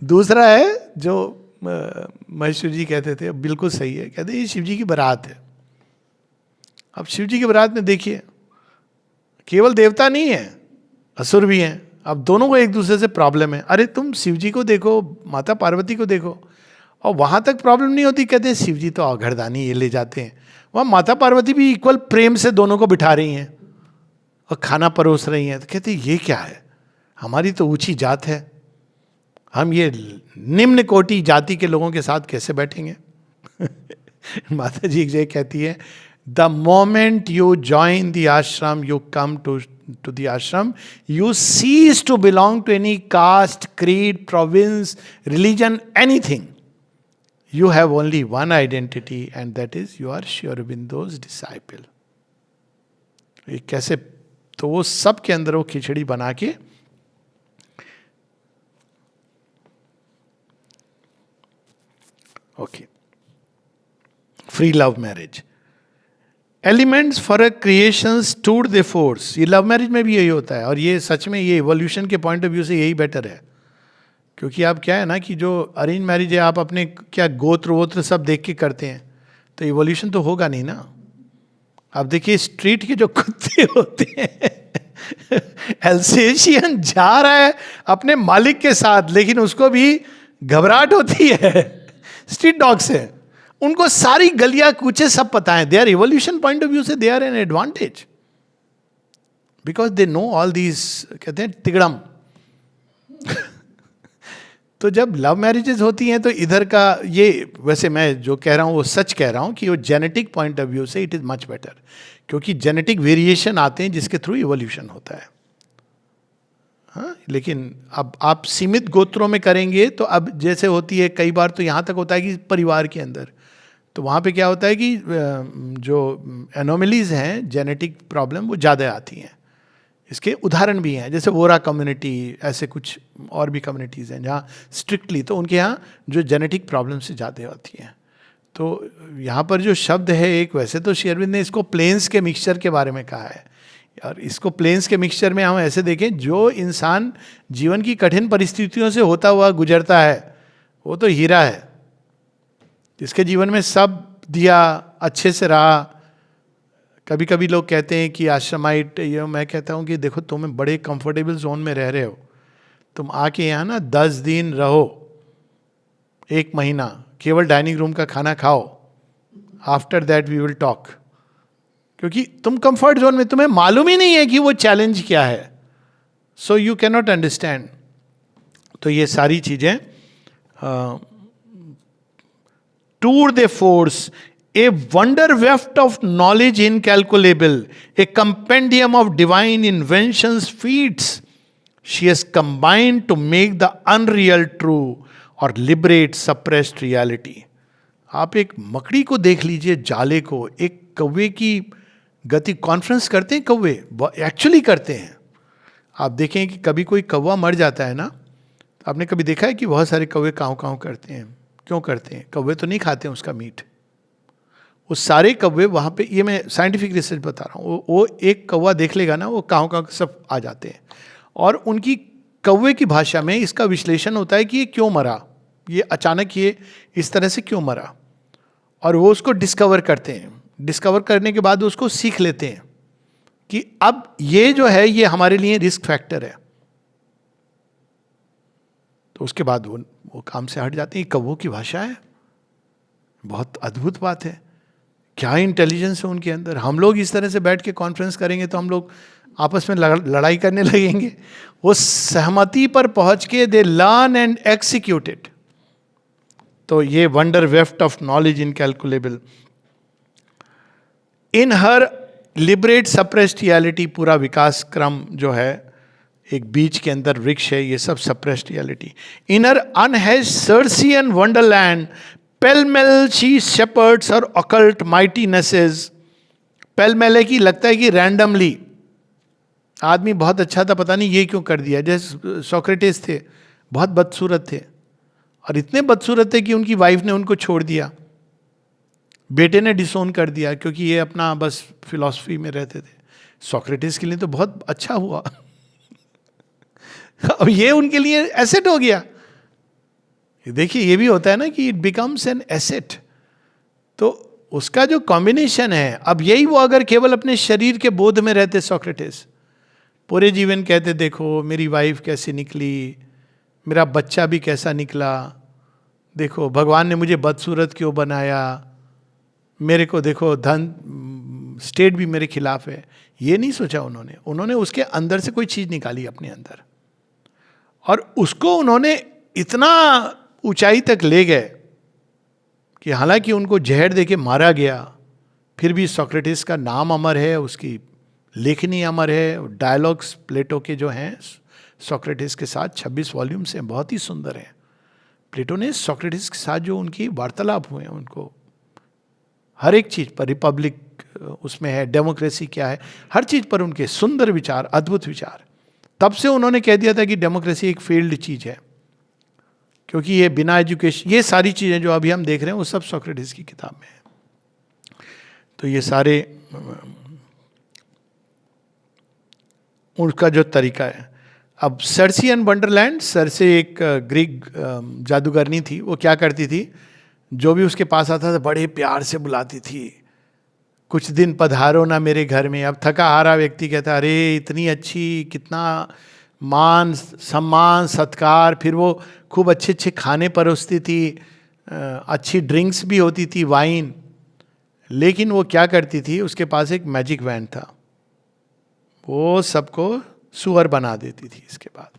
दूसरा है जो महेश्वर जी कहते थे, बिल्कुल सही है, कहते ये शिव जी की बारात है। अब शिव जी की बारात में देखिए, केवल देवता नहीं है, असुर भी हैं। अब दोनों को एक दूसरे से प्रॉब्लम है। अरे तुम शिव जी को देखो, माता पार्वती को देखो, और वहां तक प्रॉब्लम नहीं होती। कहते हैं शिव जी तो अघरदानी ये ले जाते हैं, वहां माता पार्वती भी इक्वल प्रेम से दोनों को बिठा रही हैं और खाना परोस रही हैं। तो कहते हैं ये क्या है, हमारी तो ऊंची जात है, हम ये निम्न कोटि जाति के लोगों के साथ कैसे बैठेंगे। माता जी एक जगह कहती है, the moment you join the ashram, you come to the ashram, you cease to belong to any caste, creed, province, religion, anything. You have only one identity, and that is you are Sri Aurobindo's disciple. ये कैसे, तो वो सब के अंदर वो खिचड़ी बना के, okay, free love marriage, elements for a creation tour de force. ये लव मैरिज में भी यही होता है, और ये सच में ये इवोल्यूशन के पॉइंट ऑफ व्यू से यही बेटर है। क्योंकि आप क्या है ना कि जो अरेंज मैरिज है, आप अपने क्या गोत्र वोत्र सब देख के करते हैं, तो इवोल्यूशन तो होगा नहीं ना। आप देखिए स्ट्रीट के जो कुत्ते होते हैं, एल्सेशियन जा रहा है अपने मालिक के साथ, लेकिन उसको भी घबराहट होती है स्ट्रीट डॉग से। उनको सारी गलियां कूचे सब पता है। They are evolution point of view से they are an advantage, because they know all these, कहते हैं तिगड़म। तो जब लव मैरिजेस होती हैं तो इधर का ये, वैसे मैं जो कह रहा हूं वो सच कह रहा हूं कि वो जेनेटिक पॉइंट ऑफ व्यू से इट इज मच बेटर, क्योंकि जेनेटिक वेरिएशन आते हैं जिसके थ्रू इवोल्यूशन होता है। हाँ, लेकिन अब आप सीमित गोत्रों में करेंगे तो अब जैसे होती है, कई बार तो यहाँ तक होता है कि परिवार के अंदर, तो वहाँ पे क्या होता है कि जो एनोमलीज हैं, जेनेटिक प्रॉब्लम, वो ज़्यादा आती हैं। इसके उदाहरण भी हैं, जैसे वोरा कम्युनिटी, ऐसे कुछ और भी कम्युनिटीज़ हैं जहाँ स्ट्रिक्टली तो उनके यहाँ जो जेनेटिक प्रॉब्लम से ज़्यादा होती हैं। तो यहाँ पर जो शब्द है एक, वैसे तो श्री अरविंद ने इसको प्लेन्स के मिक्सचर के बारे में कहा है, और इसको प्लेन्स के मिक्सचर में हम ऐसे देखें, जो इंसान जीवन की कठिन परिस्थितियों से होता हुआ गुजरता है वो तो हीरा है, जिसके जीवन में सब दिया, अच्छे से रहा। कभी कभी लोग कहते हैं कि आश्रमाइट, ये मैं कहता हूँ कि देखो तुम बड़े कंफर्टेबल जोन में रह रहे हो, तुम आके यहाँ ना 10 दिन रहो, 1 महीना केवल डाइनिंग रूम का खाना खाओ, after that we will talk. क्योंकि तुम कंफर्ट जोन में, तुम्हें मालूम ही नहीं है कि वो चैलेंज क्या है, so you can not understand. तो ये सारी चीजें, tour de force, a wonder weft of knowledge incalculable, a compendium of divine inventions feats, she has combined to make the unreal true और लिबरेट सप्रेस्ड रियलिटी। आप एक मकड़ी को देख लीजिए, जाले को, एक कौवे की गति, कॉन्फ्रेंस करते हैं कौवे, एक्चुअली करते हैं। आप देखें कि कभी कोई कौवा मर जाता है ना, आपने कभी देखा है कि बहुत सारे कौवे काँव काँव करते हैं? क्यों करते हैं? कौवे तो नहीं खाते हैं उसका मीट। वो सारे कौवे वहाँ पे, ये मैं साइंटिफिक रिसर्च बता रहा हूँ, वो एक कौवा देख लेगा ना, वो काँव काँव सब आ जाते हैं, और उनकी कौवे की भाषा में इसका विश्लेषण होता है कि ये क्यों मरा, ये अचानक ये इस तरह से क्यों मरा, और वो उसको डिस्कवर करते हैं। डिस्कवर करने के बाद उसको सीख लेते हैं, कि अब ये जो है ये हमारे लिए रिस्क फैक्टर है। तो उसके बाद वो काम से हट जाते हैं। कौवों की भाषा है, बहुत अद्भुत बात है, क्या इंटेलिजेंस है उनके अंदर। हम लोग इस तरह से बैठ के कॉन्फ्रेंस करेंगे तो हम लोग आपस में लड़ाई करने लगेंगे। वो सहमति पर पहुंच के they learn and execute it. तो ये wonder weft of knowledge incalculable in her liberate suppressed reality. पूरा विकास क्रम जो है एक बीज के अंदर वृक्ष है, ये सब suppressed reality. Inner unhedged Circean wonderland pell-mell she shepherds और ऑकल्ट माइटीनेसेस। पेलमेल है कि लगता है कि रैंडमली आदमी बहुत अच्छा था, पता नहीं ये क्यों कर दिया। जैसे सोक्रेटिस थे, बहुत बदसूरत थे, और इतने बदसूरत थे कि उनकी वाइफ ने उनको छोड़ दिया, बेटे ने डिसोन कर दिया, क्योंकि ये अपना बस फिलॉसफी में रहते थे। सोक्रेटिस के लिए तो बहुत अच्छा हुआ अब ये उनके लिए एसेट हो गया। देखिए ये भी होता है ना कि इट बिकम्स एन एसेट। तो उसका जो कॉम्बिनेशन है, अब यही वो अगर केवल अपने शरीर के बोध में रहते सोक्रेटिस, पूरे जीवन कहते देखो मेरी वाइफ कैसी निकली, मेरा बच्चा भी कैसा निकला, देखो भगवान ने मुझे बदसूरत क्यों बनाया, मेरे को देखो धन स्टेट भी मेरे खिलाफ है। ये नहीं सोचा उन्होंने उसके अंदर से कोई चीज निकाली अपने अंदर, और उसको उन्होंने इतना ऊंचाई तक ले गए कि हालांकि उनको जहर देके मारा गया, फिर भी सोक्रेटिस का नाम अमर है, उसकी लेखनी अमर है। डायलॉग्स प्लेटो के जो हैं सोक्रेटिस के साथ 26 वॉल्यूम्स हैं, बहुत ही सुंदर हैं। प्लेटो ने सोक्रेटिस के साथ जो उनकी वार्तालाप हुए हैं, उनको हर एक चीज पर, रिपब्लिक उसमें है, डेमोक्रेसी क्या है, हर चीज पर उनके सुंदर विचार, अद्भुत विचार। तब से उन्होंने कह दिया था कि डेमोक्रेसी एक फेल्ड चीज है, क्योंकि ये बिना एजुकेशन, ये सारी चीजें जो अभी हम देख रहे हैं वो सब सोक्रेटिस की किताब में है। तो ये सारे उनका जो तरीका है। अब सर्सी एंड वंडरलैंड, सर्से एक ग्रीक जादूगरनी थी। वो क्या करती थी, जो भी उसके पास आता था बड़े प्यार से बुलाती थी, कुछ दिन पधारो ना मेरे घर में। अब थका हारा व्यक्ति कहता अरे इतनी अच्छी, कितना मान सम्मान सत्कार, फिर वो खूब अच्छे अच्छे खाने परोसती थी, अच्छी ड्रिंक्स भी होती थी, वाइन। लेकिन वो क्या करती थी, उसके पास एक मैजिक वैंड था, वो सबको सुअर बना देती थी इसके बाद।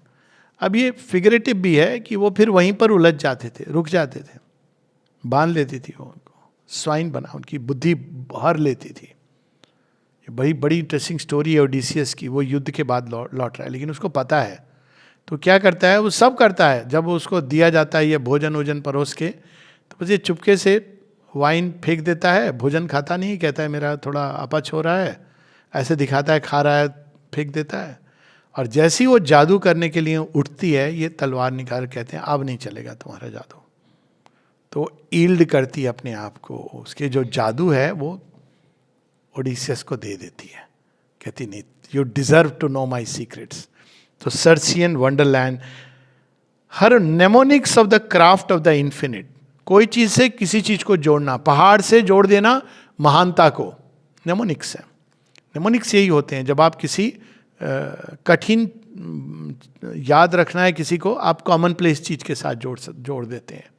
अब ये फिगरेटिव भी है कि वो फिर वहीं पर उलझ जाते थे, रुक जाते थे, बांध लेती थी वो उनको, स्वाइन बना, उनकी बुद्धि भर लेती थी। ये बड़ी बड़ी इंटरेस्टिंग स्टोरी है ओडिसियस की। वो युद्ध के बाद लौट रहा है, लेकिन उसको पता है, तो क्या करता है, वो सब करता है। जब उसको दिया जाता है ये भोजन वोजन परोस के, तो बस ये चुपके से वाइन फेंक देता है, भोजन खाता नहीं, कहता है मेरा थोड़ा अपच हो रहा है, ऐसे दिखाता है खा रहा है, फेंक देता है। और जैसे ही वो जादू करने के लिए उठती है, ये तलवार निकाल, कहते हैं अब नहीं चलेगा तुम्हारा जादू। तो ईल्ड करती है अपने आप को, उसके जो जादू है वो ओडिसियस को दे देती है, कहती नहीं you deserve to know my secrets. तो Circean wonderland, her mnemonics of the craft of the infinite. कोई चीज से किसी चीज को जोड़ना, पहाड़ से जोड़ देना महानता को, नेमोनिक्स है। नेमोनिक्स यही होते हैं, जब आप किसी कठिन याद रखना है किसी को, आप कॉमन प्लेस चीज के साथ जोड़ देते हैं।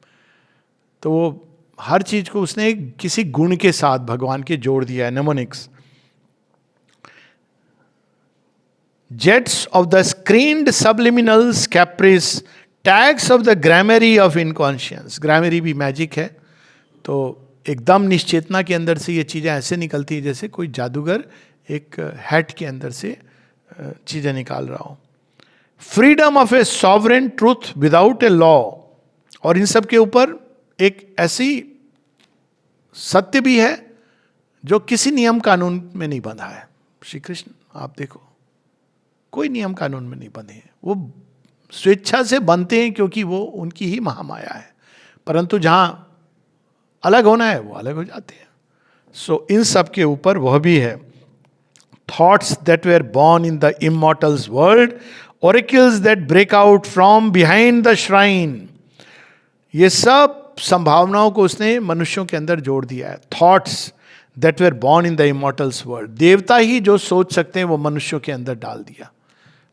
तो वो हर चीज को उसने किसी गुण के साथ भगवान के जोड़ दिया है, mnemonics. Jets of the screened subliminals caprice, tags of the gramarye of inconscience. Gramarye भी मैजिक है, तो एकदम निश्चेतना के अंदर से ये चीजें ऐसे निकलती है जैसे कोई जादूगर एक हैट के अंदर से चीजें निकाल रहा हो। Freedom of A sovereign truth without a law, और इन सब के ऊपर एक ऐसी सत्य भी है जो किसी नियम कानून में नहीं बंधा है। श्री कृष्ण आप देखो, कोई नियम कानून में नहीं बंधे हैं, वो स्वेच्छा से बनते हैं क्योंकि वो उनकी ही महामाया है। परंतु जहां अलग होना है वो अलग हो जाते हैं। सो इन सब के ऊपर वह भी है। Thoughts that were born in the immortal's world, oracles that break out from behind the shrine. ये सब संभावनाओं को उसने मनुष्यों के अंदर जोड़ दिया है। Thoughts that were born in the immortals world. देवता ही जो सोच सकते हैं वो मनुष्यों के अंदर डाल दिया.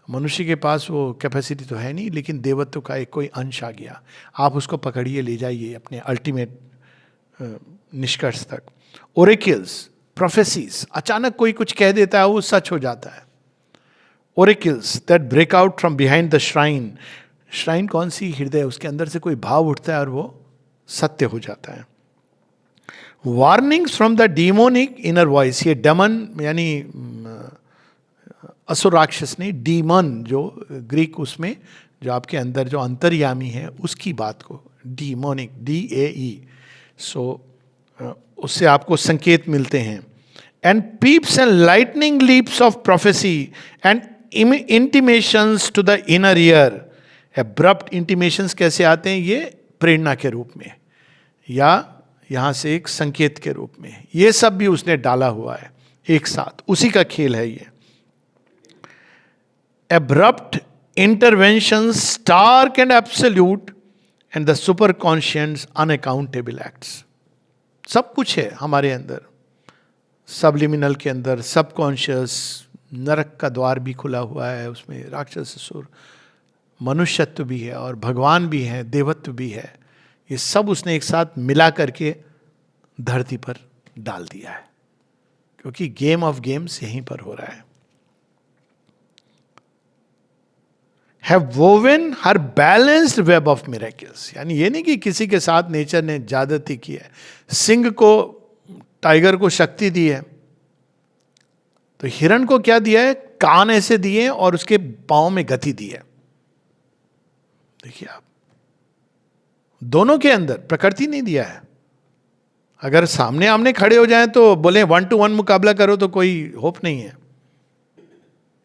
मनुष्य के पास वो कैपेसिटी तो है नहीं, लेकिन देवत्व का एक कोई अंश आ गया. आप उसको पकड़िए, ले जाइए अपने अल्टीमेट निष्कर्ष तक. ओरेकल्स, प्रोफेसीज, अचानक कोई कुछ कह देता है वो सच हो जाता है. Oracles that break out from behind the shrine. Shrine कौन सी? हृदय. उसके अंदर से कोई भाव उठता है और वो सत्य हो जाता है. Warnings from the demonic inner voice. ये डेमन यानी असुर राक्षस नहीं, डीमन जो ग्रीक, उसमें जो आपके अंदर जो अंतर्यामी है उसकी बात को डीमोनिक, DAE. सो उससे आपको संकेत मिलते हैं. And peeps and lightning leaps of prophecy and intimations to the inner ear. Abrupt intimations कैसे आते हैं? ये प्रेरणा के रूप में या यहां से एक संकेत के रूप में. ये सब भी उसने डाला हुआ है एक साथ. उसी का खेल है ये. Abrupt interventions, stark and absolute, and the superconscious unaccountable acts. सब कुछ है हमारे अंदर. सबलिमिनल के अंदर सबकॉन्शियस, नरक का द्वार भी खुला हुआ है, उसमें राक्षस असुर, मनुष्यत्व भी है और भगवान भी है, देवत्व भी है. ये सब उसने एक साथ मिला करके धरती पर डाल दिया है, क्योंकि गेम ऑफ गेम्स यहीं पर हो रहा है. Have woven her balanced web of miracles. यानी ये नहीं कि किसी के साथ नेचर ने ज्यादती की है. सिंह को, टाइगर को शक्ति दी है, तो हिरण को क्या दिया है? कान ऐसे दिए और उसके पांव में गति दी है. देखिए आप, दोनों के अंदर प्रकृति नहीं दिया है. अगर सामने आमने खड़े हो जाएं तो बोले 1 to 1 मुकाबला करो तो कोई होप नहीं है,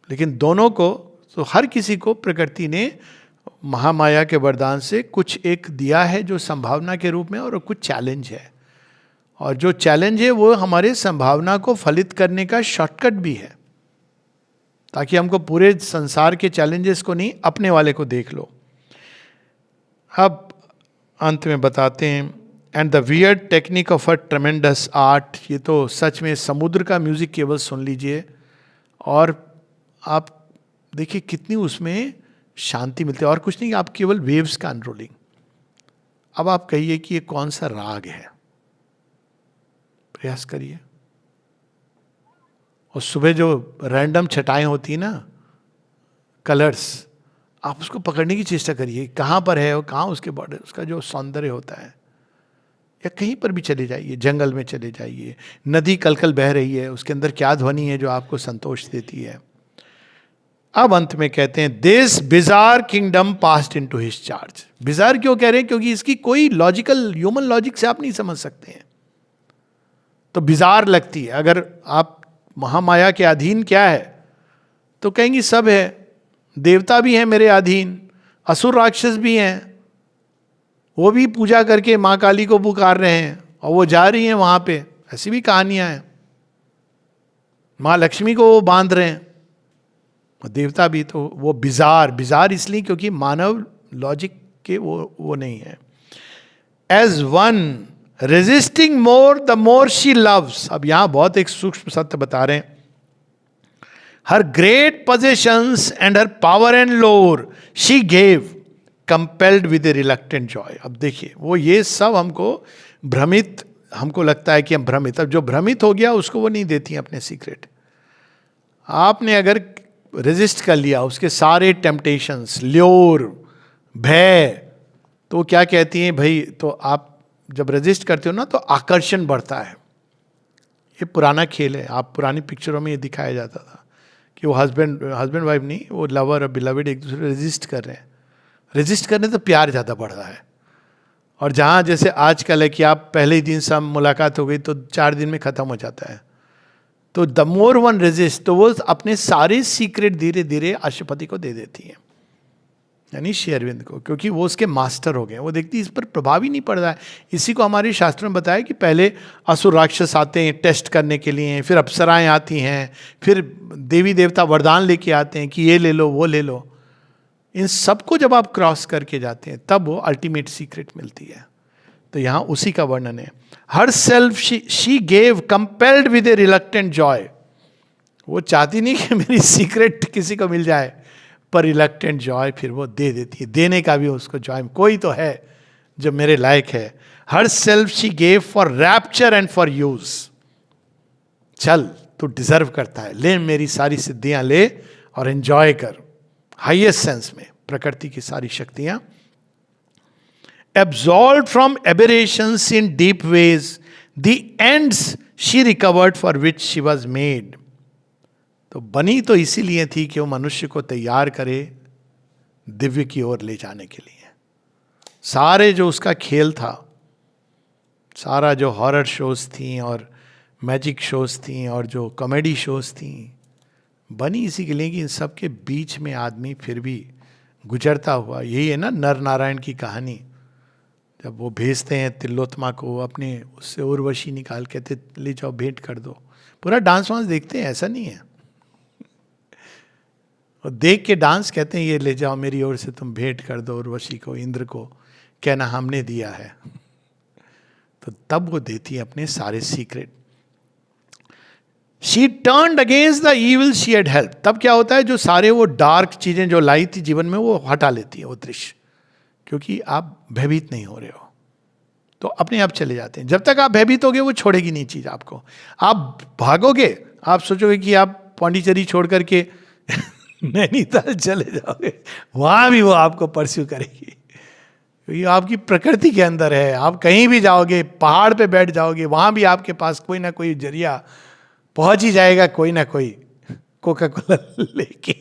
लेकिन दोनों को, तो हर किसी को प्रकृति ने महामाया के वरदान से कुछ एक दिया है जो संभावना के रूप में, और कुछ चैलेंज है. और जो चैलेंज है वो हमारे संभावना को फलित करने का शॉर्टकट भी है, ताकि हमको पूरे संसार के चैलेंजेस को नहीं, अपने वाले को देख लो. अब अंत में बताते हैं, and the weird technique of a ट्रेमेंडस art. ये तो सच में समुद्र का म्यूजिक केवल सुन लीजिए और आप देखिए कितनी उसमें शांति मिलती है. और कुछ नहीं, आप केवल वेव्स का अनरोलिंग. अब आप कहिए कि ये कौन सा राग है, प्रयास करिए. और सुबह जो रैंडम छटाएं होती है ना, कलर्स, आप उसको पकड़ने की चेष्टा करिए. कहाँ पर है वो, कहाँ उसके बॉर्डर, उसका जो सौंदर्य होता है. या कहीं पर भी चले जाइए, जंगल में चले जाइए, नदी कलकल बह रही है, उसके अंदर क्या ध्वनि है जो आपको संतोष देती है. अब अंत में कहते हैं, this bizarre kingdom passed into his charge. Bizarre क्यों कह रहे हैं? क्योंकि इसकी कोई लॉजिकल, ह्यूमन लॉजिक से आप नहीं समझ सकते हैं, तो बिजार लगती है. अगर आप महामाया के अधीन क्या है तो कहेंगी सब है, देवता भी हैं मेरे अधीन, असुर राक्षस भी हैं, वो भी पूजा करके माँ काली को पुकार रहे हैं और वो जा रही हैं वहां पे. ऐसी भी कहानियां हैं. माँ लक्ष्मी को वो बांध रहे हैं, और देवता भी. तो वो बिजार इसलिए क्योंकि मानव लॉजिक के वो नहीं है. As one resisting more the more she loves. अब यहां बहुत एक सूक्ष्म सत्य बता रहे हैं. Her great possessions and her power and lore she gave compelled with a reluctant joy. अब देखिए, वो ये सब हमको भ्रमित, हमको लगता है कि हम भ्रमित, अब जो भ्रमित हो गया उसको वो नहीं देती अपने सीक्रेट. आपने अगर रेजिस्ट कर लिया उसके सारे टेम्पटेशंस, ल्योर, भय, तो वो क्या कहती हैं भाई, तो आप जब रेजिस्ट करते हो ना तो आकर्षण बढ़ता है. ये पुराना खेल है. आप पुरानी पिक्चरों में ये दिखाया जाता था कि वो हस्बैंड वाइफ नहीं, वो लवर और बिलवेड एक दूसरे रेजिस्ट कर रहे हैं. रेजिस्ट करने तो प्यार ज़्यादा बढ़ रहा है. और जहाँ जैसे आजकल है कि आप पहले ही दिन सब मुलाकात हो गई तो 4 दिन में ख़त्म हो जाता है. तो द मोर वन रेजिस्ट, तो वो अपने सारे सीक्रेट धीरे धीरे अशुपति को दे देती है, यानी श्री अरविंद को, क्योंकि वो उसके मास्टर हो गए. वो देखती इस पर प्रभाव ही नहीं पड़ रहा है. इसी को हमारे शास्त्रों में बताया कि पहले असुर राक्षस आते हैं टेस्ट करने के लिए, फिर अप्सराएं आती हैं, फिर देवी देवता वरदान लेके आते हैं कि ये ले लो वो ले लो. इन सबको जब आप क्रॉस करके जाते हैं तब वो अल्टीमेट सीक्रेट मिलती है. तो यहां उसी का वर्णन है. Her self she gave compelled with a reluctant Joy. वो चाहती नहीं कि मेरी सीक्रेट किसी को मिल जाए, पर रिलक्टेंट जॉय फिर वो दे देती है. देने का भी उसको जॉय, कोई तो है जो मेरे लायक है. Her self she gave for rapture and for use. चल तू डिजर्व करता है, ले मेरी सारी सिद्धियां ले और एंजॉय कर हाईएस्ट सेंस में प्रकृति की सारी शक्तियां. Absolve from aberrations in deep ways the ends she recovered for which she was made. तो बनी तो इसीलिए थी कि वो मनुष्य को तैयार करे दिव्य की ओर ले जाने के लिए. सारे जो उसका खेल था, सारा जो हॉरर शोज थी और मैजिक शोज थी और जो कॉमेडी शोज थी, बनी इसी के लिए कि इन सब के बीच में आदमी फिर भी गुजरता हुआ. यही है ना नर नारायण की कहानी. जब वो भेजते हैं तिलोत्तमा को, अपने उससे उर्वशी निकाल कहते ले जाओ भेंट कर दो. पूरा डांस वांस देखते हैं, ऐसा नहीं है. और देख के डांस कहते हैं ये ले जाओ मेरी ओर से तुम भेंट कर दो उर्वशी को, इंद्र को, कहना हमने दिया है. तो तब वो देती है अपने सारे secret. She turned against the evil she had help. तब क्या होता है, जो सारे वो डार्क चीजें जो लाई थी जीवन में वो हटा लेती है वो दृश्य, क्योंकि आप भयभीत नहीं हो रहे हो तो अपने आप चले जाते हैं. जब तक आप भयभीत होगे वो छोड़ेगी नहीं चीज आपको. आप भागोगे, आप सोचोगे कि आप पौंडीचेरी छोड़ करके नैनीताल चले जाओगे, वहां भी वो आपको परस्यू करेगी, क्योंकि आपकी प्रकृति के अंदर है. आप कहीं भी जाओगे, पहाड़ पे बैठ जाओगे, वहां भी आपके पास कोई ना कोई जरिया पहुंच ही जाएगा, कोई ना कोई कोका कोला लेके.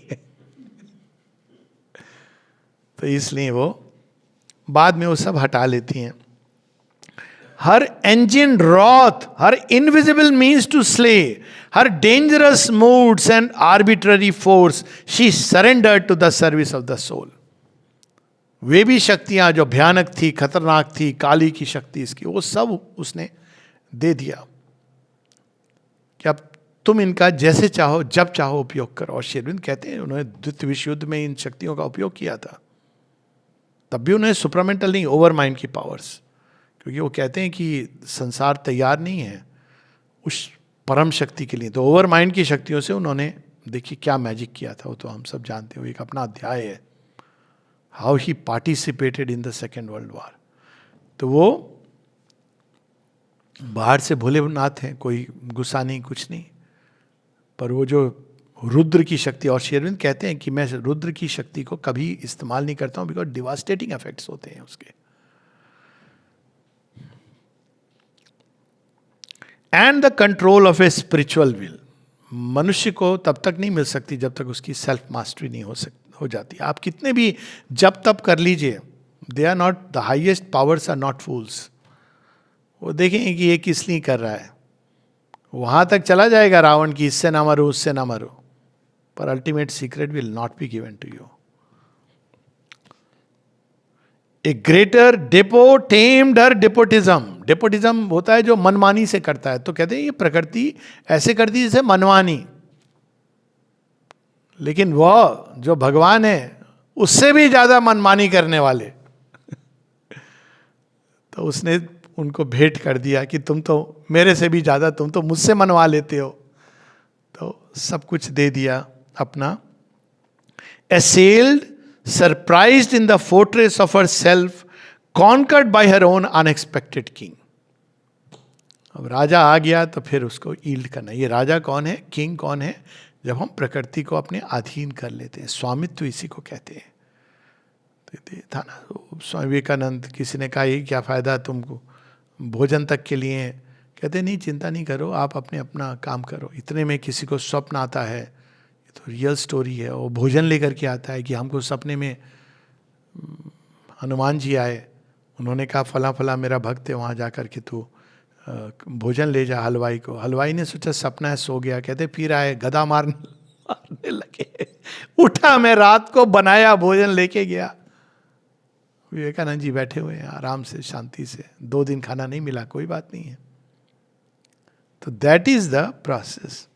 तो इसलिए वो बाद में वो सब हटा लेती हैं. हर engine wrath, her invisible means to slay, her dangerous moods and arbitrary force, she surrendered to the service of the soul. वे भी शक्तियां जो भयानक थी, खतरनाक थी, काली की शक्ति इसकी, वो सब उसने दे दिया कि अब तुम इनका जैसे चाहो जब चाहो उपयोग करो. और श्री अरविंद कहते हैं उन्होंने द्वितीय विश्व युद्ध में इन शक्तियों का उपयोग किया था, तब भी उन्हें सुपरामेंटल नहीं, ओवर माइंड की पावर्स, क्योंकि वो कहते हैं कि संसार तैयार नहीं है उस परम शक्ति के लिए. तो ओवर माइंड की शक्तियों से उन्होंने देखिए क्या मैजिक किया था, वो तो हम सब जानते हो, एक अपना अध्याय है. How he participated in the second world war. तो वो बाहर से भोलेनाथ हैं, कोई गुस्सा नहीं, कुछ नहीं, पर वो जो रुद्र की शक्ति, और शेरविंद कहते हैं कि मैं रुद्र की शक्ति को कभी इस्तेमाल नहीं करता हूं बिकॉज डिवास्टेटिंग इफेक्ट्स होते हैं उसके. And the control of a spiritual will. मनुष्य को तब तक नहीं मिल सकती जब तक उसकी सेल्फ मास्टरी नहीं हो जाती. आप कितने भी जब तब कर लीजिए, they are not the highest powers, are not fools. वो देखेंगे कि ये किस लिए कर रहा है, वहां तक चला जाएगा रावण की इससे ना मरो उससे ना मरो, पर ultimate secret will not be given to you. A greater despot tamed her despotism. Despotism होता है जो मनमानी से करता है. तो कहते हैं ये प्रकृति ऐसे करती है जैसे मनमानी, लेकिन वह जो भगवान है उससे भी ज्यादा मनमानी करने वाले. तो उसने उनको भेंट कर दिया कि तुम तो मेरे से भी ज्यादा, तुम तो मुझसे मनवा लेते हो. तो सब कुछ दे दिया अपना. Assailed, surprised in the fortress of herself, conquered by her own unexpected king. अब राजा आ गया तो फिर उसको ईल्ड करना. ये राजा कौन है, किंग कौन है, जब हम प्रकृति को अपने अधीन कर लेते हैं. स्वामित्व इसी को कहते हैं. तो था ना स्वामी विवेकानंद, किसी ने कहा ये क्या फायदा तुमको भोजन तक के लिए, कहते नहीं चिंता नहीं करो, आप अपना काम करो. इतने में किसी को स्वप्न आता है, ये तो रियल स्टोरी है, वो भोजन लेकर के आता है कि हमको सपने में हनुमान जी आए, उन्होंने कहा फला फला मेरा भक्त है, वहाँ जा कर के तू भोजन ले जा हलवाई को. हलवाई ने सोचा सपना है, सो गया. कहते फिर आए, गदा मारने लगे. उठा मैं रात को, बनाया भोजन लेके गया. विवेकानंद जी बैठे हुए हैं आराम से, शांति से. 2 दिन खाना नहीं मिला, कोई बात नहीं है. तो that is the process.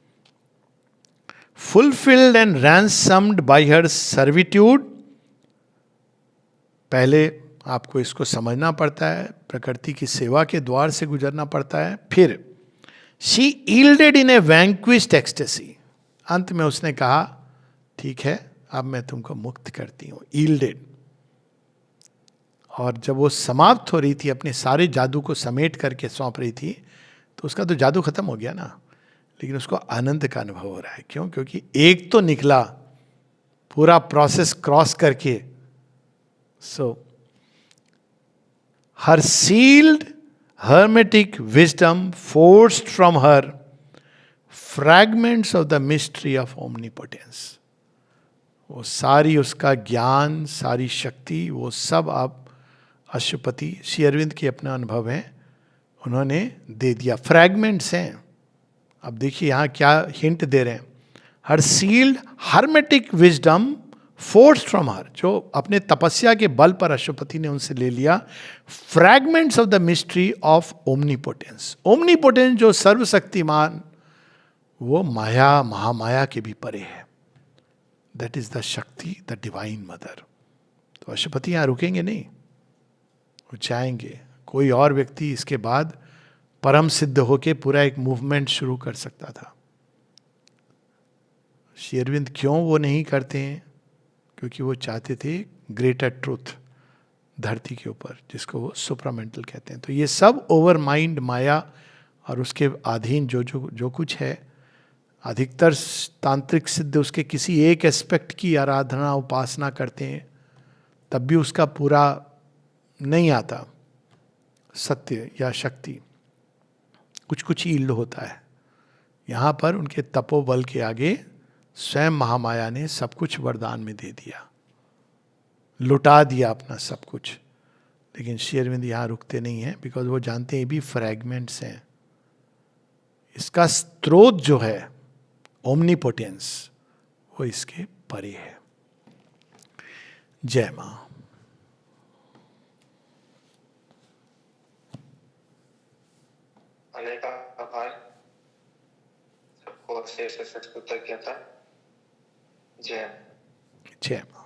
Fulfilled and ransomed by her servitude. पहले आपको इसको समझना पड़ता है, प्रकृति की सेवा के द्वार से गुजरना पड़ता है। फिर she yielded in a vanquished ecstasy, अंत में उसने कहा ठीक है अब मैं तुमको मुक्त करती हूँ, ईल्डेड। और जब वो समाप्त हो रही थी, अपने सारे जादू को समेट करके सौंप रही थी, तो उसका तो जादू खत्म हो गया ना, लेकिन उसको आनंद का अनुभव हो रहा है। क्यों? क्योंकि एक तो निकला पूरा प्रोसेस क्रॉस करके। सो हर sealed hermetic wisdom forced from her fragments of the mystery of omnipotence. वो सारी उसका ज्ञान, सारी शक्ति, वो सब आप अशुपति श्री अरविंद के अपना अनुभव है, उन्होंने दे दिया। फ्रैगमेंट्स हैं। अब देखिए यहाँ क्या हिंट दे रहे हैं। Her sealed hermetic wisdom forced from her, जो अपने तपस्या के बल पर अशुपति ने उनसे ले लिया, fragments of the mystery of omnipotence. Omnipotence जो सर्वशक्तिमान, वो माया, महामाया के भी परे है। दैट इज द शक्ति, द डिवाइन मदर। तो अशुपति यहाँ रुकेंगे नहीं, वो चाहेंगे। कोई और व्यक्ति इसके बाद परम सिद्ध होके पूरा एक मूवमेंट शुरू कर सकता था। श्री अरविंद क्यों वो नहीं करते हैं? क्योंकि वो चाहते थे ग्रेटर ट्रूथ धरती के ऊपर, जिसको वो सुप्रामेंटल कहते हैं। तो ये सब ओवर माइंड, माया और उसके अधीन जो कुछ है, अधिकतर तांत्रिक सिद्ध उसके किसी एक एस्पेक्ट की आराधना उपासना करते हैं, तब भी उसका पूरा नहीं आता सत्य या शक्ति, कुछ कुछ ईल्ड होता है। यहाँ पर उनके तपोबल के आगे स्वयं महामाया ने सब कुछ वरदान में दे दिया, लुटा दिया अपना सब कुछ। लेकिन श्री अरविंद यहाँ रुकते नहीं हैं, बिकॉज वो जानते हैं ये भी फ्रैगमेंट्स हैं। इसका स्रोत जो है ओमनीपोटेंस, वो इसके परे है। जय मां। अनेक आभार, सबको अशेष उत्तर किया था। जय जय मां।